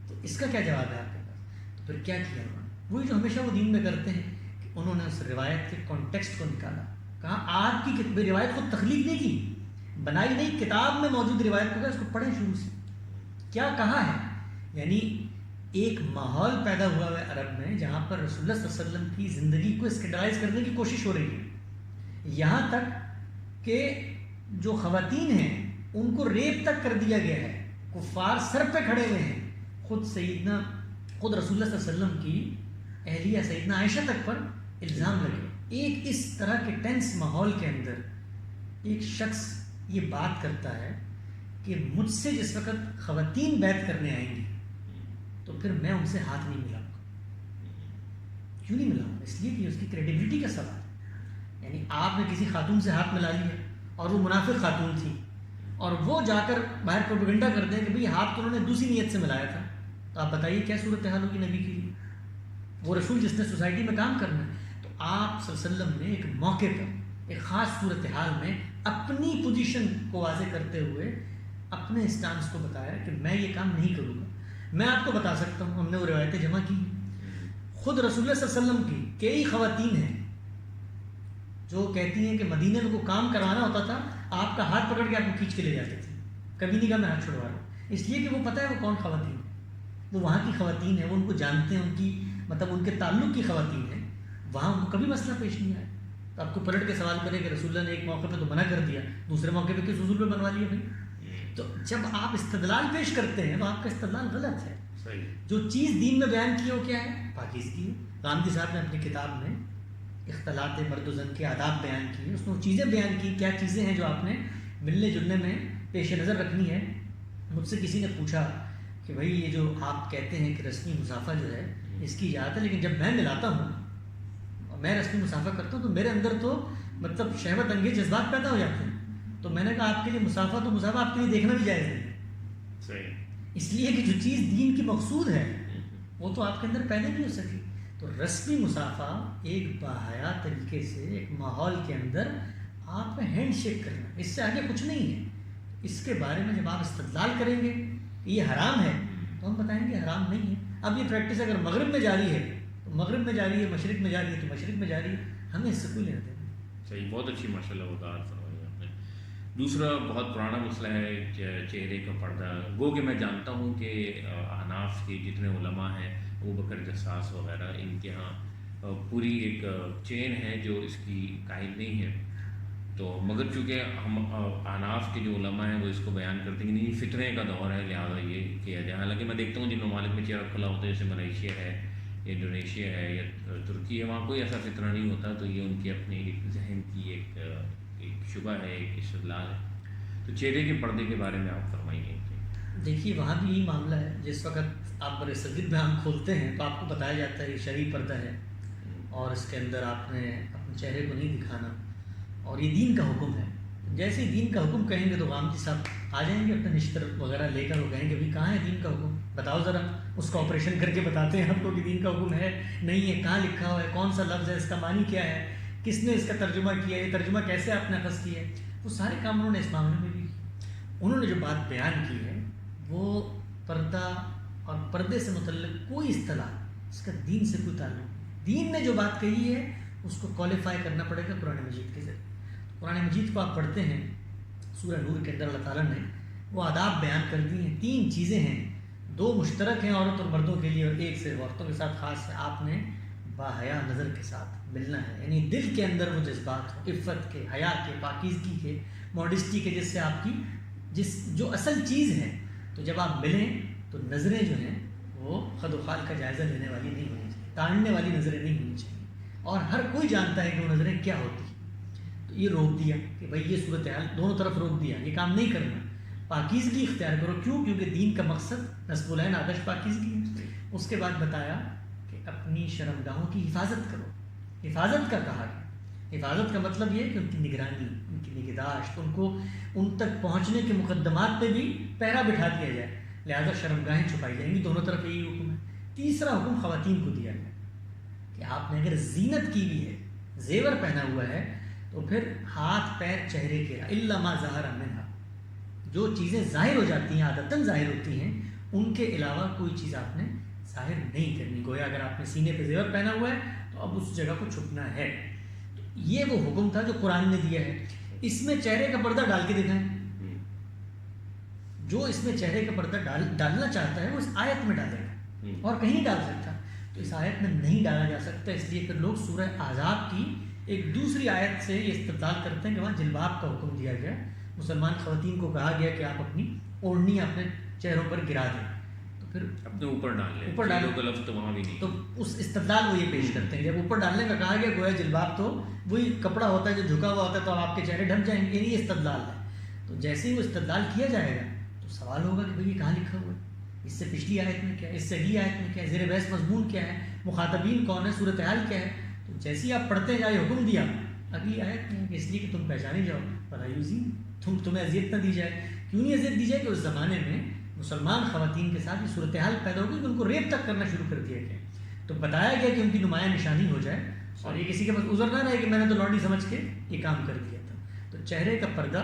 تو اس کا کیا جواب ہے آپ کے پاس؟ تو پھر کیا کیا انہوں نے؟ وہی جو ہمیشہ وہ دین میں کرتے ہیں کہ انہوں نے اس روایت کے کانٹیکسٹ کو نکالا. کہا آپ کی روایت کو تخلیق نہیں کی، بنائی نہیں، کتاب میں موجود روایت کو اس کو پڑھیں شروع سے. کیا کہا ہے؟ یعنی ایک ماحول پیدا ہوا ہے عرب میں جہاں پر رسول اللہ صلی اللہ علیہ وسلم کی زندگی کو اسکینڈلائز کرنے کی کوشش ہو رہی ہے، یہاں تک کہ جو خواتین ہیں ان کو ریپ تک کر دیا گیا ہے. کفار سر پہ کھڑے ہوئے ہیں. خود رسول اللہ صلی اللہ علیہ وسلم کی اہلیہ سیدنا عائشہ تک پر الزام لگے. ایک اس طرح کے ٹینس ماحول کے اندر ایک شخص یہ بات کرتا ہے کہ مجھ سے جس وقت خواتین بیعت کرنے آئیں گی تو پھر میں ان سے ہاتھ نہیں ملاؤں گا. کیوں نہیں ملاؤں گا؟ اس لیے کہ اس کی کریڈیبلٹی کا سوال ہے. یعنی آپ نے کسی خاتون سے ہاتھ ملا لیا اور وہ منافق خاتون تھی اور وہ جا کر باہر پروپیگنڈا کرتے ہیں کہ بھئی ہاتھ تو انہوں نے دوسری نیت سے ملایا تھا، تو آپ بتائیے کیا صورتحال ہوگی نبی کے لیے؟ وہ رسول جس نے سوسائٹی میں کام کرنا ہے. تو آپ صلی اللہ علیہ وسلم نے ایک موقع پر ایک خاص صورتحال میں اپنی پوزیشن کو واضح کرتے ہوئے اپنے اسٹانس کو بتایا کہ میں یہ کام نہیں کروں گا. میں آپ کو بتا سکتا ہوں، ہم نے وہ روایتیں جمع کی، خود رسول اللہ صلی اللہ علیہ وسلم کی کئی خواتین ہیں جو کہتی ہیں کہ مدینے میں کوئی کام کروانا ہوتا تھا آپ کا ہاتھ پکڑ کے آپ کو کھینچ کے لے جاتے تھے، کبھی نہیں کہا میں ہاتھ چھڑوا رہا ہوں. اس لیے کہ وہ پتہ ہے وہ کون خواتین ہیں، وہ وہاں کی خواتین ہیں، وہ ان کو جانتے ہیں، ان کی مطلب ان کے تعلق کی خواتین ہیں، وہاں ان کو کبھی مسئلہ پیش نہیں آیا. تو آپ کو پلٹ کے سوال کرے کہ رسول اللہ نے ایک موقع پہ تو منع کر دیا، دوسرے موقع پہ کس حضور پہ بنوا لیا بھائی؟ تو جب آپ استدلال پیش کرتے ہیں تو آپ کا استدلال غلط ہے. جو چیز دین میں بیان کی ہو کیا ہے؟ پاکیزگی. گاندھی صاحب نے اپنی کتاب میں اختلاط مرد و زن کے آداب بیان کیے، اس میں وہ چیزیں بیان کی، کیا چیزیں ہیں جو آپ نے ملنے جلنے میں پیش نظر رکھنی ہے. مجھ سے کسی نے پوچھا کہ بھائی یہ جو آپ کہتے ہیں کہ رسمی مصافحہ جو ہے اس کی اجازت ہے، لیکن جب میں ملاتا ہوں، میں رسمی مصافحہ کرتا ہوں تو میرے اندر تو مطلب شہوت انگیز جذبات پیدا ہو جاتے ہیں. تو میں نے کہا آپ کے لیے مصافحہ تو مصافحہ آپ کے لیے دیکھنا بھی جائز نہیں ہے. صحیح. اس لیے کہ جو چیز دین کی مقصود ہے وہ تو آپ کے اندر پیدا نہیں ہو سکی. تو رسمی مصافحہ ایک باحیا طریقے سے ایک ماحول کے اندر آپ کا ہینڈ شیک کرنا، اس سے آگے کچھ نہیں ہے. اس کے بارے میں جب آپ استدلال کریں گے کہ یہ حرام ہے تو ہم بتائیں گے حرام نہیں ہے. اب یہ پریکٹس اگر مغرب میں جاری ہے تو مغرب میں جاری ہے، مشرق میں جاری ہے تو مشرق میں جاری ہے، ہمیں اس سے کوئی لینا دینا نہیں. صحیح، بہت اچھی ماشاء اللہ وضاحت فرمائی آپ نے. دوسرا بہت پرانا مسئلہ ہے چہرے کا پردہ. گو کہ میں جانتا ہوں کہ احناف کے جتنے علماء ہیں، ابوبکر جساس وغیرہ، ان کے ہاں پوری ایک چین ہے جو اس کی قائل نہیں ہے. تو مگر چونکہ ہم احناف کے جو علماء ہیں وہ اس کو بیان کرتے ہیں کہ نہیں فطرے کا دور ہے لہٰذا یہ کیا جائے. حالانکہ میں دیکھتا ہوں جن ممالک میں چہرہ کھلا ہوتا ہے جیسے ملیشیا ہے، انڈونیشیا ہے یا ترکی ہے، وہاں کوئی ایسا فطرہ نہیں ہوتا. تو یہ ان کی اپنی ایک ذہن کی ایک شبہ ہے، ایک استدلال ہے. تو چہرے کے پردے کے بارے میں آپ فرمائیے. دیکھیے وہاں بھی یہی معاملہ ہے. جس وقت آپ بر صغیر میں ہم کھولتے ہیں تو آپ کو بتایا جاتا ہے یہ شرعی پردہ ہے اور اس کے اندر آپ نے اپنے چہرے کو نہیں دکھانا اور یہ دین کا حکم ہے. جیسے ہی دین کا حکم کہیں گے تو گاندھی صاحب آ جائیں گے اپنے نشتر وغیرہ لے کر، وہ کہیں گے بھائی کہاں ہے دین کا حکم، بتاؤ ذرا. اس کا آپریشن کر کے بتاتے ہیں ہم کو کہ دین کا حکم ہے نہیں ہے، کہاں لکھا ہوا ہے، کون سا لفظ ہے، اس کا معنی کیا ہے. کس نے اس کا ترجمہ کیا، یہ ترجمہ کیسے آپ نے اخذ کیا ہے، وہ سارے کام انہوں نے اس معاملے میں بھی کیے۔ انہوں نے جو بات بیان کی ہے وہ پردہ اور پردے سے متعلق کوئی اصطلاح اس کا دین سے کوئی تعلق نہیں۔ دین نے جو بات کہی ہے اس کو کوالیفائی کرنا پڑے گا قرآن مجید کے ذریعے۔ قرآن مجید کو آپ پڑھتے ہیں، سورہ نور کے اندر اللہ تعالیٰ نے وہ آداب بیان کر دی ہیں۔ 3 چیزیں ہیں، 2 مشترک ہیں عورت اور مردوں کے لیے، اور ایک صرف عورتوں کے ساتھ خاص ہے۔ آپ نے باحیا نظر کے ساتھ ملنا ہے، یعنی دل کے اندر وہ جذبات ہو، عفت کے، حیا کے، پاکیزگی کے، ماڈسٹی کے، جس سے آپ کی جو اصل چیز ہے۔ تو جب آپ ملیں تو نظریں جو ہیں وہ خد و خال کا جائزہ لینے والی نہیں ہونی چاہیے، تاڑنے والی نظریں نہیں ہونی چاہیے، اور ہر کوئی جانتا ہے کہ وہ نظریں کیا ہوتی ہیں۔ تو یہ روک دیا کہ بھائی یہ صورتحال دونوں طرف روک دیا، یہ کام نہیں کرنا، پاکیزگی اختیار کرو۔ کیوں؟ کیونکہ دین کا مقصد نصب العین آتش پاکیزگی ہے۔ اس کے بعد بتایا کہ اپنی شرمگاہوں کی حفاظت کرو۔ حفاظت کا کہا گیا، حفاظت کا مطلب یہ کہ ان کی نگرانی، ان کی نگہداشت، ان کو ان تک پہنچنے کے مقدمات پہ بھی پہرا بٹھا دیا جائے، لہذا شرمگاہیں چھپائی جائیں گی۔ دونوں طرف یہی حکم ہے۔ تیسرا حکم خواتین کو دیا گیا کہ آپ نے اگر زینت کی بھی ہے، زیور پہنا ہوا ہے، تو پھر ہاتھ پیر چہرے کے الا ما ظہر منہا، جو چیزیں ظاہر ہو جاتی ہیں، عادتاً ظاہر ہوتی ہیں، ان کے علاوہ کوئی چیز آپ نے ظاہر نہیں کرنی۔ گویا اگر آپ نے سینے پہ زیور پہنا ہوا ہے تو اب اس جگہ کو چھپنا ہے۔ تو یہ وہ حکم تھا جو قرآن نے دیا ہے۔ اس میں چہرے کا پردہ ڈال کے دکھائیں، جو اس میں چہرے کا پردہ ڈالنا چاہتا ہے وہ اس آیت میں ڈالے گا، اور کہیں نہیں ڈال سکتا۔ تو اس آیت میں نہیں ڈالا جا سکتا، اس لیے پھر لوگ سورہ احزاب کی ایک دوسری آیت سے یہ استدلال کرتے ہیں کہ وہاں جلباب کا حکم دیا گیا، مسلمان خواتین کو کہا گیا کہ آپ اپنی اوڑھنی اپنے چہروں پر گرا دیں، تو پھر اپنے اوپر ڈال لیں، اوپر ڈالیں کا لفظ تو وہاں بھی نہیں۔ تو اس استدلال وہ یہ پیش کرتے ہیں، جب اوپر ڈالنے کا کہا گیا گویا جلباب تو وہی کپڑا ہوتا ہے جو جھکا ہوا ہوتا ہے، تو اب آپ کے چہرے ڈھک جائیں گے، یہ استدلال ہے۔ تو جیسے ہی وہ استدلال کیا جائے گا تو سوال ہوگا کہ بھئی یہ کہاں لکھا ہوا ہے، اس سے پچھلی آیت میں کیا ہے، اس سے اگلی آیت میں کیا ہے، زیر بحث مضمون کیا ہے، مخاطبین کون ہے، صورتحال کیا ہے۔ تو جیسے ہی آپ پڑھتے جائے حکم دیا، اگلی آیت میں کہ اس لیے کہ تم پہچانے جاؤ، فلا یؤذین، تمہیں اذیت نہ دی جائے۔ کیوں نہیں اذیت دی جائے؟ کہ اس زمانے میں مسلمان خواتین کے ساتھ یہ صورتحال پیدا ہو گئی کہ ان کو ریپ تک کرنا شروع کر دیا گیا، تو بتایا گیا کہ ان کی نمایاں نشانی ہو جائے، اور یہ کسی کے پاس عذر نہ رہے کہ میں نے تو لانڈی سمجھ کے یہ کام کر دیا تھا۔ تو چہرے کا پردہ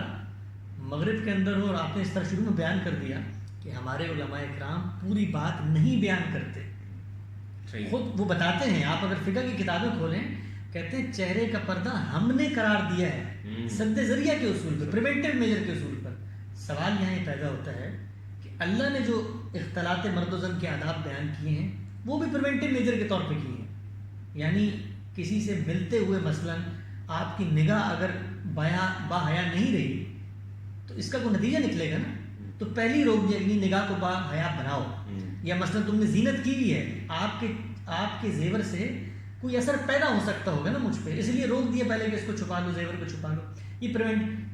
مغرب کے اندر ہو، اور آپ نے اس طرح شروع میں بیان کر دیا کہ ہمارے علماء کرام پوری بات نہیں بیان کرتے، خود وہ بتاتے ہیں۔ آپ اگر فقہ کی کتابیں کھولیں، کہتے ہیں چہرے کا پردہ ہم نے قرار دیا ہے سد ذریعہ کے اصول پر، پریونٹیو میجر کے اصول پر۔ سوال یہاں یہ پیدا ہوتا ہے کہ اللہ نے جو اختلاط مرد و زن کے آداب بیان کیے ہیں وہ بھی پریونٹیو میجر کے طور پہ کیے ہیں، یعنی کسی سے ملتے ہوئے مثلا آپ کی نگاہ اگر با حیا نہیں رہی تو اس کا کوئی نتیجہ نکلے گا نا، تو پہلی روک دیا کہ نگاہ کو با حیا بناؤ۔ یا مثلا تم نے زینت کی بھی ہے، آپ کے زیور سے کوئی اثر پیدا ہو سکتا ہوگا نا مجھ پہ، اس لیے روک دیا پہلے کہ اس کو چھپا لو، زیور کو چھپا لو۔ یہ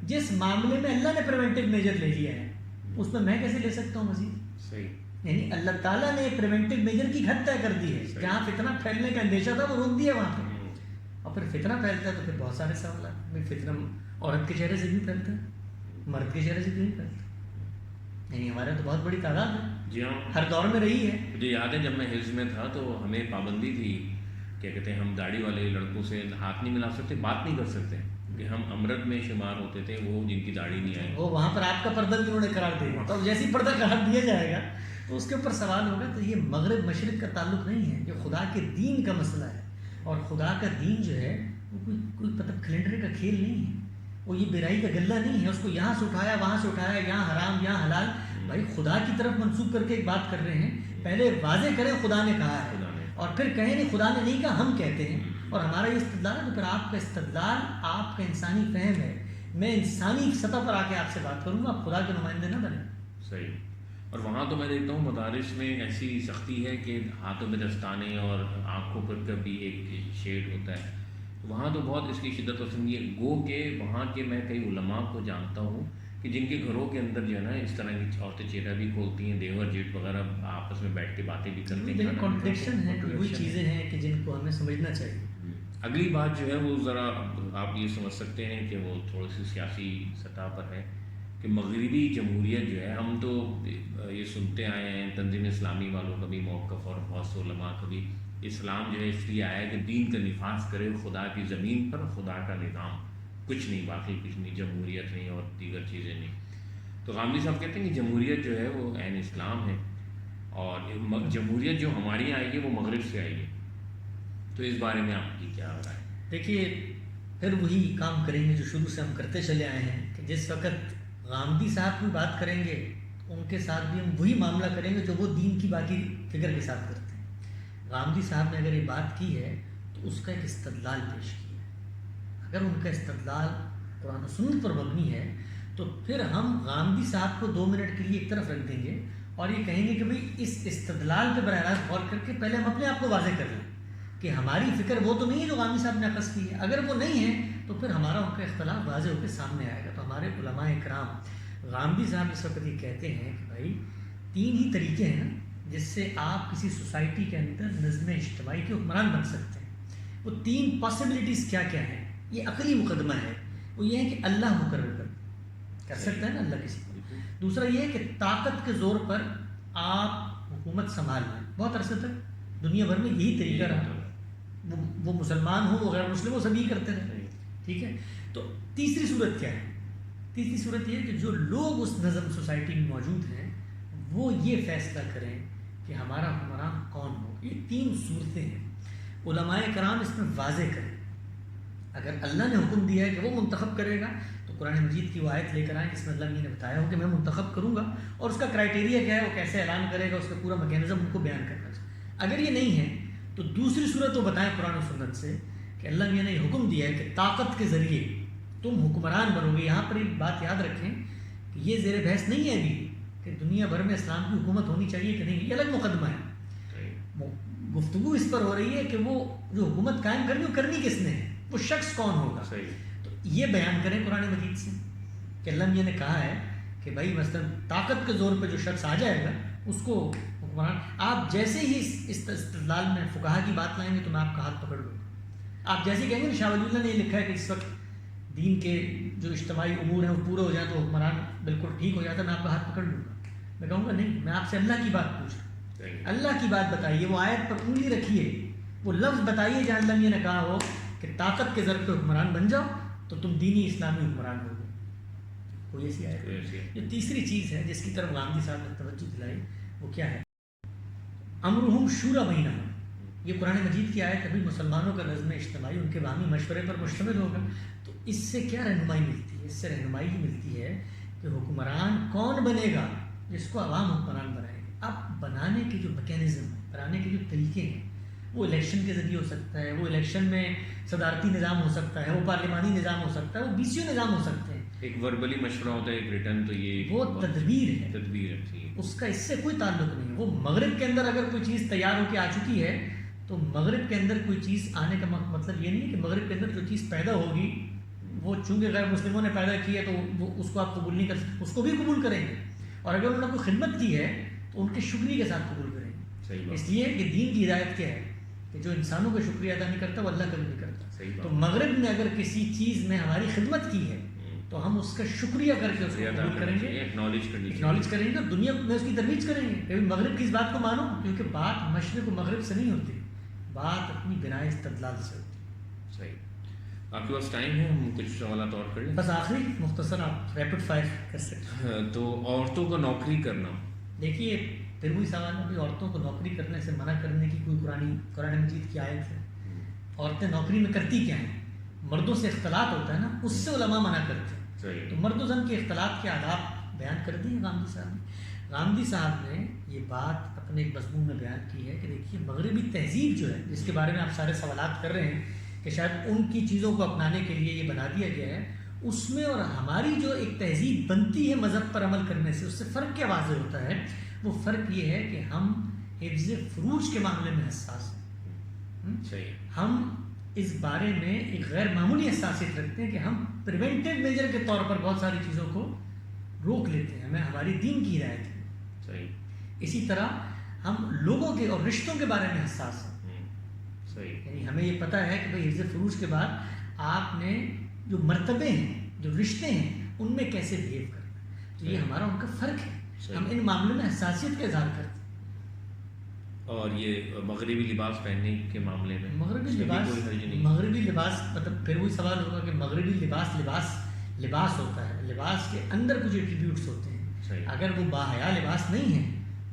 جس معاملے میں اللہ نے پریونٹیو میجر لے لیا ہے اس میں میں کیسے لے سکتا ہوں مزید؟ صحیح، یعنی اللہ تعالیٰ نے پریونٹیو میجر کی حد طے کر دی ہے، جہاں فتنہ پھیلنے کا اندیشہ تھا وہ روک دیا وہاں پہ، اور پھر فتنہ پھیلتا ہے تو پھر بہت سارے سوالات، فتنہ عورت کے چہرے سے بھی پھیلتا ہے، مرد کے چہرے سے بھی نہیں پھیلتا، یعنی ہمارے تو بہت بڑی تعداد ہے، جی ہاں، ہر دور میں رہی ہے۔ مجھے یاد ہے جب میں حفظ میں تھا تو ہمیں پابندی تھی، کیا کہتے ہیں، ہم داڑھی والے لڑکوں سے ہاتھ نہیں ملا سکتے، بات نہیں کر سکتے، کہ ہم امرد میں شمار ہوتے تھے، وہ جن کی داڑھی نہیں آئی، وہ وہاں پر آپ کا پردہ بھی انہوں نے قرار دیا، تو جیسے ہی پردہ قرار دیا جائے گا تو اس کے اوپر سوال ہوگا۔ تو یہ مغرب مشرق کا تعلق نہیں ہے، یہ خدا کے دین کا مسئلہ ہے، اور خدا کا دین جو ہے وہ کوئی مطلب کیلنڈر کا کھیل نہیں ہے، وہ یہ برائی کا غلہ نہیں ہے، اس کو یہاں سے اٹھایا وہاں سے اٹھایا، یہاں حرام یہاں حلال، بھائی خدا کی طرف منسوخ کر کے ایک بات کر رہے ہیں، پہلے واضح کریں خدا نے کہا ہے، اور پھر کہیں نہیں خدا نے نہیں کہا، ہم کہتے ہیں، اور ہمارا یہ استدلال ہے۔ تو پھر آپ کا استدلال آپ کا انسانی فہم ہے، میں انسانی سطح پر آ کے آپ سے بات کروں گا، آپ خدا کے نمائندے نہ بنیں۔ صحیح۔ اور وہاں تو میں دیکھتا ہوں مدارس میں ایسی سختی ہے کہ ہاتھوں میں دستانے اور آنکھوں پر کا بھی ایک شیڈ ہوتا ہے، وہاں تو بہت اس کی شدت و سنگی ہے، گو کہ وہاں کے میں کئی علماء کو جانتا ہوں کہ جن کے گھروں کے اندر جو ہے نا اس طرح کی عورتیں چہرہ بھی کھولتی ہیں، دیور جیٹ وغیرہ آپس میں بیٹھ کے باتیں بھی کرتے ہیں، کانٹریڈکشن ہے، وہی چیزیں ہیں کہ جن کو ہمیں سمجھنا چاہیے۔ اگلی بات جو ہے وہ ذرا آپ یہ سمجھ سکتے ہیں کہ وہ تھوڑی سی سیاسی سطح پر ہے، کہ مغربی جمہوریت جو ہے، ہم تو یہ سنتے آئے ہیں تنظیم اسلامی والوں کا بھی موقف اور بہت سے علماء کا بھی، اسلام جو ہے اس لیے آیا کہ دین کا نفاذ کرے خدا کی زمین پر، خدا کا نظام، کچھ نہیں، باقی کچھ نہیں، جمہوریت نہیں اور دیگر چیزیں نہیں. تو غامدی صاحب کہتے ہیں کہ جمہوریت جو ہے وہ عین اسلام ہے، اور جمہوریت جو ہماری آئی ہے وہ مغرب سے آئی ہے. تو اس بارے میں آپ کی کیا رائے؟ دیکھیے، پھر وہی کام کریں گے جو شروع سے ہم کرتے چلے آئے ہیں کہ جس وقت غامدی صاحب کی بات کریں گے ان کے ساتھ بھی ہم وہی معاملہ کریں گے جو وہ دین کی باقی فکر کے ساتھ کرتے ہیں. غامدی صاحب نے اگر یہ بات کی ہے تو اس کا ایک استدلال پیش کیا ہے. اگر ان کا استدلال قرآن و سنت پر مبنی ہے تو پھر ہم غامدی صاحب کو 2 منٹ کے لیے ایک طرف رکھ دیں گے اور یہ کہیں گے کہ بھئی اس استدلال پہ براہ راست غور کر کے پہلے ہم اپنے آپ کو واضح کر لیں کہ ہماری فکر وہ تو نہیں ہے جو غامدی صاحب نے عکس کی ہے. اگر وہ نہیں ہے تو پھر ہمارا ان کا اختلاف واضح ہو کے سامنے آئے گا. تو ہمارے علماء کرام غامدی صاحب اس وقت یہ کہتے ہیں کہ بھائی 3 ہی طریقے ہیں نا جس سے آپ کسی سوسائٹی کے اندر نظم اجتماعی کے حکمران بن سکتے ہیں. وہ 3 پاسبلٹیز کیا کیا ہیں؟ یہ عقلی مقدمہ ہے. وہ یہ ہے کہ اللہ مقرر کر سکتا ہے نا اللہ کسی کو. دوسرا یہ ہے کہ طاقت کے زور پر آپ حکومت سنبھال لیں. بہت عرصے تک دنیا بھر میں یہی طریقہ رہا. وہ مسلمان ہوں وہ غیر مسلم ہو سبھی کرتے رہے. ٹھیک ہے. تو تیسری صورت کیا ہے؟ تیسری صورت یہ ہے کہ جو لوگ اس نظم سوسائٹی میں موجود ہیں وہ یہ فیصلہ کریں کہ ہمارا حکمران کون ہو. یہ 3 صورتیں ہیں. علماء کرام اس میں واضح کریں. اگر اللہ نے حکم دیا ہے کہ وہ منتخب کرے گا تو قرآن مجید کی وہ آیت لے کر آئیں جس میں اللہ نے بتایا ہو کہ میں منتخب کروں گا اور اس کا کرائٹیریا کیا ہے، وہ کیسے اعلان کرے گا، اس کا پورا میکینزم ان کو بیان کرنا چاہیے. اگر یہ نہیں ہے تو دوسری صورت وہ بتائیں قرآن و سنت سے کہ اللہ میاں نے حکم دیا ہے کہ طاقت کے ذریعے تم حکمران بنو گے. یہاں پر ایک بات یاد رکھیں کہ یہ زیر بحث نہیں ہے ابھی کہ دنیا بھر میں اسلام کی حکومت ہونی چاہیے کہ نہیں. یہ الگ مقدمہ ہے. گفتگو اس پر ہو رہی ہے کہ وہ جو حکومت قائم کرنی وہ کرنی کس نے ہے، وہ شخص کون ہوگا. تو یہ بیان کریں قرآن مجید سے کہ اللہ میاں نے کہا ہے کہ بھائی مثلا طاقت کے زور پہ جو شخص آ جائے گا اس کو حکمران. آپ جیسے ہی اس استدلال میں فقہا کی بات لائیں گے تو میں آپ کا ہاتھ پکڑ لوں گا. آپ جیسے ہی کہیں گے شاہ ولی اللہ نے یہ لکھا ہے کہ اس وقت دین کے جو اجتماعی امور ہیں وہ پورے ہو جائیں تو حکمران بالکل ٹھیک ہو جاتا ہے، میں آپ کا ہاتھ پکڑ لوں گا. میں کہوں گا نہیں، میں آپ سے اللہ کی بات پوچھ رہا ہوں. اللہ کی بات بتائیے، وہ آیت پر انگلی رکھیے، وہ لفظ بتائیے جہاں اللہ میاں نے کہا ہو کہ طاقت کے ضرب پہ حکمران بن جاؤ تو تم دینی اسلامی حکمران ہو گے. کوئی ایسی آیت؟ جو تیسری چیز ہے جس کی طرف غامدی صاحب نے توجہ دلائی وہ کیا ہے؟ امرہم شورا بینہم. یہ قرآن مجید کی آیت ابھی مسلمانوں کا نظم اجتماعی ان کے باہمی مشورے پر مشتمل ہوگا. تو اس سے کیا رہنمائی ملتی ہے؟ اس سے رہنمائی ہی ملتی ہے کہ حکمران کون بنے گا جس کو عوام حکمران بنائے گا. اب بنانے کے جو میکینزم ہیں، بنانے کے جو طریقے ہیں، وہ الیکشن کے ذریعے ہو سکتا ہے، وہ الیکشن میں صدارتی نظام ہو سکتا ہے، وہ پارلیمانی نظام ہو سکتا ہے، وہ BCO نظام ہو سکتے ہیں. ایک وربلی مشورہ ہوتا ہے، ایک ریٹرن. تو یہ وہ تدبیر ہے، تدبیر ہے. اس کا اس سے کوئی تعلق نہیں ہے. وہ مغرب کے اندر اگر کوئی چیز تیار ہو کے آ چکی ہے تو مغرب کے اندر کوئی چیز آنے کا مطلب یہ نہیں ہے کہ مغرب کے اندر جو چیز پیدا ہوگی وہ چونکہ غیر مسلموں نے پیدا کی ہے تو وہ اس کو آپ قبول نہیں کر سکتے. اس کو بھی قبول کریں گے، اور اگر انہوں نے کوئی خدمت کی ہے تو ان کے شکریہ کے ساتھ قبول کریں گے. اس لیے کہ دین کی ہدایت کیا ہے کہ جو انسانوں کا شکریہ ادا نہیں کرتا وہ اللہ کا بھی نہیں کرتا. تو مغرب نے اگر کسی چیز میں ہماری خدمت کی ہے تو ہم اس کا شکریہ کر کے اس کو قبول کریں گے، اکنالج کریں گے، اور دنیا میں اس کی ترویج کریں گے. کبھی مغرب کی اس بات کو مانو، کیونکہ بات مشرق و مغرب سے نہیں ہوتی، بات اپنی بنا استدلال سے ہوتی. صحیح. آپ کے پاس ٹائم ہے، ہم کچھ سوالات اور کر لیں؟ بس آخری مختصر آپ ریپڈ فائر کر سکتے ہیں. تو عورتوں کو نوکری کرنا، دیکھیے پھر وہی سوال ہے کہ عورتوں کو نوکری کرنے سے منع کرنے کی کوئی قرآن مجید کی آیت ہے؟ عورتیں نوکری میں کرتی کیا ہیں؟ مردوں سے اختلاط ہوتا ہے نا، اس سے علماء منع کرتے ہیں. تو مرد و زن کے اختلاط کے آداب بیان کر دی ہیں غامدی صاحب نے. غامدی صاحب نے یہ بات اپنے ایک مضمون میں بیان کی ہے کہ دیکھیے مغربی تہذیب جو ہے جس کے بارے میں آپ سارے سوالات کر رہے ہیں کہ شاید ان کی چیزوں کو اپنانے کے لیے یہ بنا دیا گیا ہے، اس میں اور ہماری جو ایک تہذیب بنتی ہے مذہب پر عمل کرنے سے، اس سے فرق کیا واضح ہوتا ہے؟ وہ فرق یہ ہے کہ ہم حفظ فروج کے معاملے میں حساس ہیں. ہم اس بارے میں ایک غیر معمولی حساسیت رکھتے ہیں کہ ہم پریونٹیو میجر کے طور پر بہت ساری چیزوں کو روک لیتے ہیں. ہمیں ہماری دین کی ہدایت ہے. اسی طرح ہم لوگوں کے اور رشتوں کے بارے میں حساس ہیں. یعنی ہمیں یہ پتہ ہے کہ بھائی حفظ فروج کے بعد آپ نے جو مرتبے ہیں، جو رشتے ہیں، ان میں کیسے بہیو کرنا. تو یہ ہمارا ان کا فرق ہے. ہم ان معاملوں میں حساسیت کا اظہار کرتے ہیں. اور یہ مغربی لباس پہننے کے معاملے میں مغربی اس میں بھی لباس، کوئی حرج نہیں؟ مغربی لباس مطلب پھر وہی سوال ہوگا کہ مغربی لباس ہوتا ہے، لباس کے اندر کچھ ایٹریبیوٹس ہوتے ہیں. صحیح. اگر وہ باحیا لباس نہیں ہے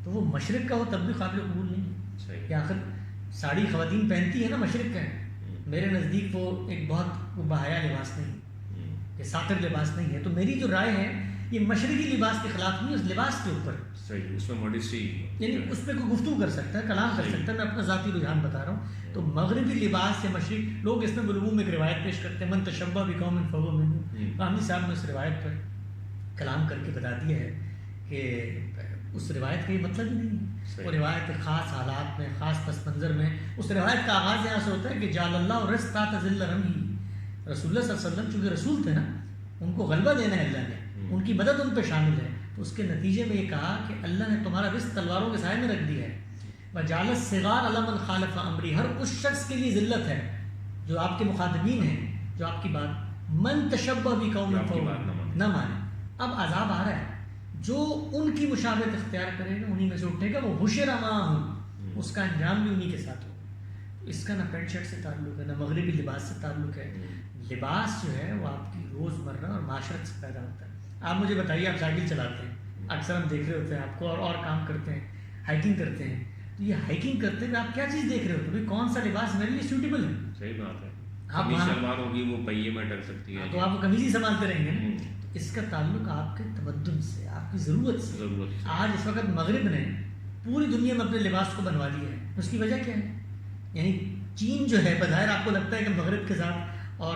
تو وہ مشرق کا ہو تب بھی قابل قبول نہیں ہے. صحیح. کہ آخر ساڑی خواتین پہنتی ہے نا مشرق کا ہے، میرے نزدیک وہ ایک بہت وہ باحیا لباس نہیں ہے، یہ ساتر لباس نہیں ہے. تو میری جو رائے ہے یہ مشرقی لباس کے خلاف نہیں، اس لباس کے اوپر صحیح، اس میں ماڈسٹی، یعنی اس پہ کوئی گفتگو کر سکتا ہے، کلام کر سکتا ہے. میں اپنا ذاتی رجحان بتا رہا ہوں. تو مغربی لباس یا مشرق، لوگ اس میں بالعموم ایک روایت پیش کرتے ہیں، من تشبہ بقوم فہو منہم. غامدی صاحب نے اس روایت پر کلام کر کے بتا دیا ہے کہ اس روایت کا یہ مطلب ہی نہیں ہے. وہ روایت خاص حالات میں، خاص پس منظر میں، اس روایت کا آغاز یہاں سے ہوتا ہے کہ جعل اللہ رزق تذل رمی. رسول اللہ صلی اللہ علیہ وسلم چونکہ رسول تھے نا، ان کو غلبہ دینا ہے اللہ نے، ان کی مدد ان پہ شامل ہے. تو اس کے نتیجے میں یہ کہا کہ اللہ نے تمہارا رزق تلواروں کے سائے میں رکھ دیا ہے. وجعل الصغار علی من خالف امری، ہر اس شخص کے لیے ذلت ہے جو آپ کے مخاطبین ہیں، جو آپ کی بات من تشبہ بقوم فہو نہ مانے. اب عذاب آ رہا ہے، جو ان کی مشابہت اختیار کرے گا انہی میں سے اٹھے گا، وہ حشر معہم، اس کا انجام بھی انہی کے ساتھ ہوگا. اس کا نہ پینٹ شرٹ سے تعلق ہے، نہ مغربی لباس سے تعلق ہے. لباس جو ہے وہ آپ کی روزمرہ اور معاشرت سے پیدا ہوتا ہے. آپ مجھے بتائیے، آپ سائیکل چلاتے ہیں، اکثر ہم دیکھ رہے ہوتے ہیں آپ کو، اور کام کرتے ہیں، ہائیکنگ کرتے ہیں. تو یہ ہائیکنگ کرتے ہوئے آپ کیا چیز دیکھ رہے ہوتے ہیں؟ بھائی کون سا لباس میرے لیے سوٹیبل ہے؟ صحیح بات ہے. آپ کمیز شلوار ہوگی وہ پہیے میں ٹک سکتی ہے، تو آپ کمیز ہی سنبھالتے رہیں گے نا. تو اس کا تعلق آپ کے تمدن سے، آپ کی ضرورت سے. آج اس وقت مغرب نے پوری دنیا میں اپنے لباس کو بنوا دیا ہے. اس کی وجہ کیا ہے؟ یعنی چین جو ہے، بظاہر آپ کو لگتا ہے کہ مغرب کے ساتھ اور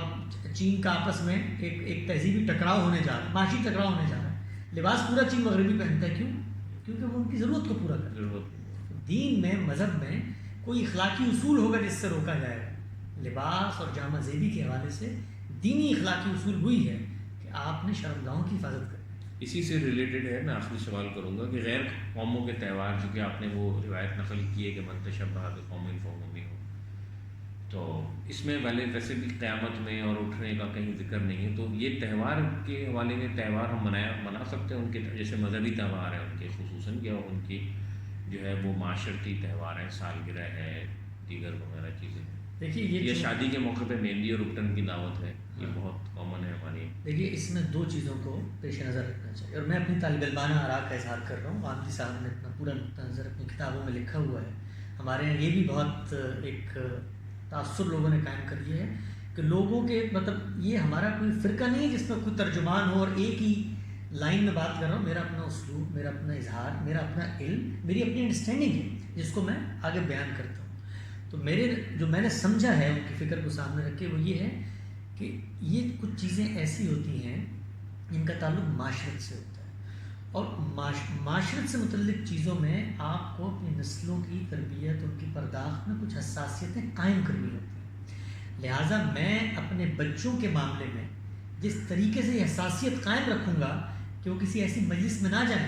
چین کا آپس میں ایک تہذیبی ٹکراؤ ہونے جا رہا ہے، معاشی ٹکراؤ ہونے جا رہا ہے. لباس پورا چین مغربی پہنتا ہے، کیوں؟ کیونکہ وہ ان کی ضرورت کو پورا کرتا ہے. دین میں، مذہب میں کوئی اخلاقی اصول ہوگا جس سے روکا جائے گا. لباس اور جامہ زیبی کے حوالے سے دینی اخلاقی اصول وہی ہے کہ آپ نے شرمگاہوں کی حفاظت کرنی. اسی سے ریلیٹڈ ہے، میں آخری سوال کروں گا کہ غیر قوموں کے تہوار، جو کہ آپ نے وہ روایت نقل کی ہے کہ من تشبہ بقوم فہو منہم، تو اس میں ویسے بھی قیامت میں اور اٹھنے کا کہیں ذکر نہیں ہے. تو یہ تہوار کے حوالے میں تہوار ہم منا سکتے ہیں ان کے، جیسے مذہبی تہوار ہیں ان کے خصوصاً، یا ان کی جو ہے وہ معاشرتی تہوار ہیں، سالگرہ ہے، دیگر وغیرہ چیزیں. دیکھیے یہ شادی کے موقع پہ مہندی اور اپٹن کی دعوت ہے، یہ بہت کامن ہے ہماری. دیکھیے اس میں دو چیزوں کو پیش نظر رکھنا چاہیے، اور میں اپنی طالب علمانہ آراء کا اظہار کر رہا ہوں. غامدی صاحب نے اپنا پورا نقطہ نظر اپنی کتابوں میں لکھا ہوا ہے. ہمارے یہاں یہ بھی بہت ایک تاثر لوگوں نے قائم کر لیا ہے کہ لوگوں کے مطلب یہ ہمارا کوئی فرقہ نہیں ہے جس میں کوئی ترجمان ہو اور ایک ہی لائن میں بات کر رہا ہوں. میرا اپنا اسلوب، میرا اپنا اظہار، میرا اپنا علم، میری اپنی انڈرسٹینڈنگ ہے جس کو میں آگے بیان کرتا ہوں. تو میرے جو میں نے سمجھا ہے ان کی فکر کو سامنے رکھ کے، وہ یہ ہے کہ یہ کچھ چیزیں ایسی ہوتی ہیں جن کا تعلق معاشرت سے ہوتا ہے، اور معاشرت سے متعلق چیزوں میں آپ کو اپنی نسلوں کی تربیت، ان کی پرداخت میں کچھ حساسیتیں قائم کرنی ہوتی ہیں. لہٰذا میں اپنے بچوں کے معاملے میں جس طریقے سے یہ حساسیت قائم رکھوں گا کہ وہ کسی ایسی مجلس میں نہ جائیں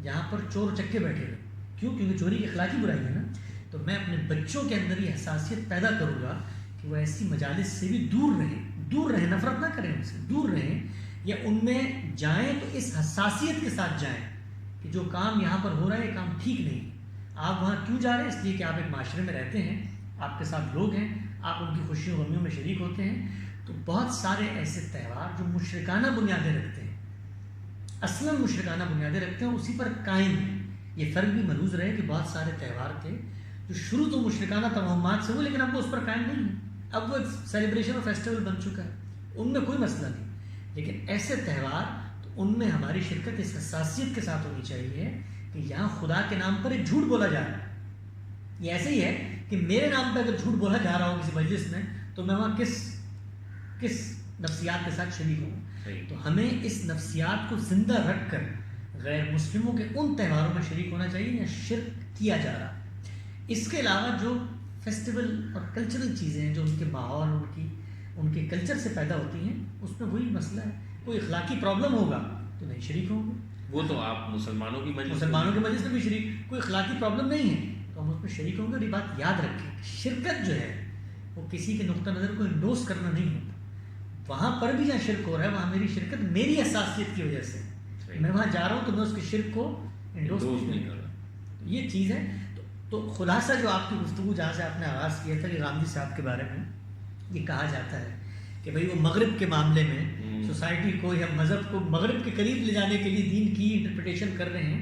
جہاں پر چور چکے بیٹھے ہوئے. کیوں؟ کیونکہ چوری کی اخلاقی برائی ہے نا. تو میں اپنے بچوں کے اندر یہ حساسیت پیدا کروں گا کہ وہ ایسی مجالس سے بھی دور رہیں، نفرت نہ کریں ان سے، دور رہیں، یا ان میں جائیں تو اس حساسیت کے ساتھ جائیں کہ جو کام یہاں پر ہو رہا ہے یہ کام ٹھیک نہیں. آپ وہاں کیوں جا رہے ہیں؟ اس لیے کہ آپ ایک معاشرے میں رہتے ہیں، آپ کے ساتھ لوگ ہیں، آپ ان کی خوشیوں غمیوں میں شریک ہوتے ہیں. تو بہت سارے ایسے تہوار جو مشرکانہ بنیادیں رکھتے ہیں، اصلاً مشرکانہ بنیادیں رکھتے ہیں، اسی پر قائم ہیں. یہ فرق بھی ملحوظ رہے کہ بہت سارے تہوار تھے جو شروع تو مشرکانہ توہمات سے ہوئے، لیکن اب وہ اس پر قائم نہیں ہے. اب وہ ایک سیلیبریشن اور فیسٹیول بن چکا ہے، ان میں کوئی مسئلہ نہیں. لیکن ایسے تہوار تو ان میں ہماری شرکت اس حساسیت کے ساتھ ہونی چاہیے کہ یہاں خدا کے نام پر ایک جھوٹ بولا جا رہا ہے. یہ ایسے ہی ہے کہ میرے نام پہ اگر جھوٹ بولا جا رہا ہو کسی مجلس میں تو میں وہاں کس نفسیات کے ساتھ شریک ہوں. تو ہمیں اس نفسیات کو زندہ رکھ کر غیر مسلموں کے ان تہواروں میں شریک ہونا چاہیے یا شرک کیا جا رہا ہے. اس کے علاوہ جو فیسٹیول اور کلچرل چیزیں ہیں جو ان کے ماحول، ان کے کلچر سے پیدا ہوتی ہیں، اس میں وہی مسئلہ ہے. کوئی اخلاقی پرابلم ہوگا تو نہیں شریک ہوں گے. وہ تو آپ مسلمانوں کی مجلس میں بھی شریک، کوئی اخلاقی پرابلم نہیں ہے تو ہم اس میں شریک ہوں گے. اور یہ بات یاد رکھیں کہ شرکت جو ہے وہ کسی کے نقطہ نظر کو انڈوس کرنا نہیں ہوتا. وہاں پر بھی جہاں شرک ہو رہا ہے وہاں میری شرکت میری حساسیت کی وجہ سے، میں وہاں جا رہا ہوں تو میں اس کے شرک کو انڈوس نہیں کر رہا. یہ چیز ہے. تو تو خلاصہ جو آپ کی گفتگو جہاں سے آپ نے آغاز کیا تھا کہ غامدی صاحب کے بارے میں یہ کہا جاتا ہے کہ بھئی وہ مغرب کے معاملے میں سوسائٹی کو یا مذہب کو مغرب کے قریب لے جانے کے لیے دین کی انٹرپریٹیشن کر رہے ہیں،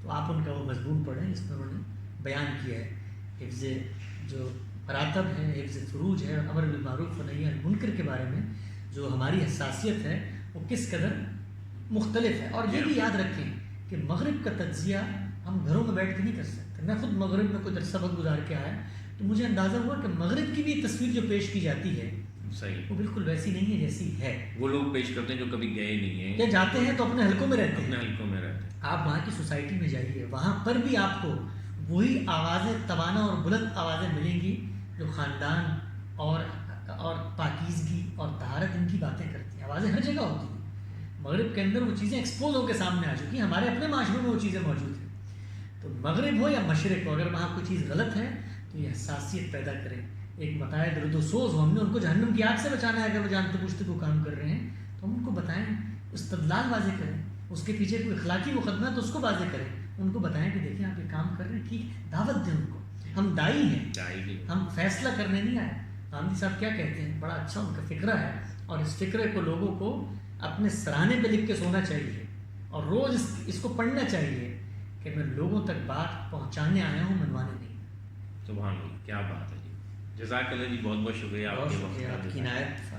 تو آپ ان کا وہ مضمون پڑھیں، اس میں انہوں نے بیان کیا ہے حفظ جو مراتب ہے، حفظ فروج ہے، اور امر بالمعروف و نہی عن المنکر کے بارے میں جو ہماری حساسیت ہے وہ کس قدر مختلف ہے. اور یہ بھی یاد رکھیں کہ مغرب کا تجزیہ ہم گھروں میں بیٹھ کے نہیں کر سکتے. میں خود مغرب میں کوئی سبق گزار کے آیا تو مجھے اندازہ ہوا کہ مغرب کی بھی تصویر جو پیش کی جاتی ہے صحیح وہ بالکل ویسی نہیں ہے جیسی ہے. وہ لوگ پیش کرتے ہیں جو کبھی گئے نہیں ہیں یا جاتے ہیں تو اپنے حلقوں میں رہتے ہیں. اپنے حلقوں میں رہتے ہیں. آپ وہاں کی سوسائٹی میں جائیے، وہاں پر بھی آپ کو وہی آوازیں توانا اور بلند آوازیں ملیں گی جو خاندان اور پاکیزگی اور طہارت ان کی باتیں کرتی ہیں. آوازیں ہر جگہ ہوتی ہیں. مغرب کے اندر وہ چیزیں ایکسپوز ہو کے سامنے آ چکی ہیں، ہمارے اپنے معاشروں میں وہ چیزیں موجود ہیں. تو مغرب ہو یا مشرق ہو، اگر وہاں کوئی چیز غلط ہے تو یہ حساسیت پیدا کریں. ایک بتایا درد و سوز ہو، ہم نے ان کو جہنم کی آگ سے بچانا ہے. اگر وہ جانتے پوچھتے کو کام کر رہے ہیں تو ہم ان کو بتائیں، استدلال واضح کریں. اس کے پیچھے کوئی اخلاقی مقدمہ ہے تو اس کو واضح کریں. ان کو بتائیں کہ دیکھیں آپ یہ کام کر رہے ہیں ٹھیک، دعوت دیں ان کو. ہم دائی ہیں، ہم فیصلہ کرنے نہیں آئے. غامدی صاحب کیا کہتے ہیں، بڑا اچھا ان کا فکرہ ہے، اور اس فکرے کو لوگوں کو اپنے سراہنے پہ لکھ کے سونا چاہیے اور روز اس کو پڑھنا چاہیے کہ میں لوگوں تک بات پہنچانے آیا ہوں، منوانے نہیں. سبحان اللہ، کیا بات ہے جی. جزاک اللہ جی، بہت بہت شکریہ. بہت شکریہ آپ کی عنایت.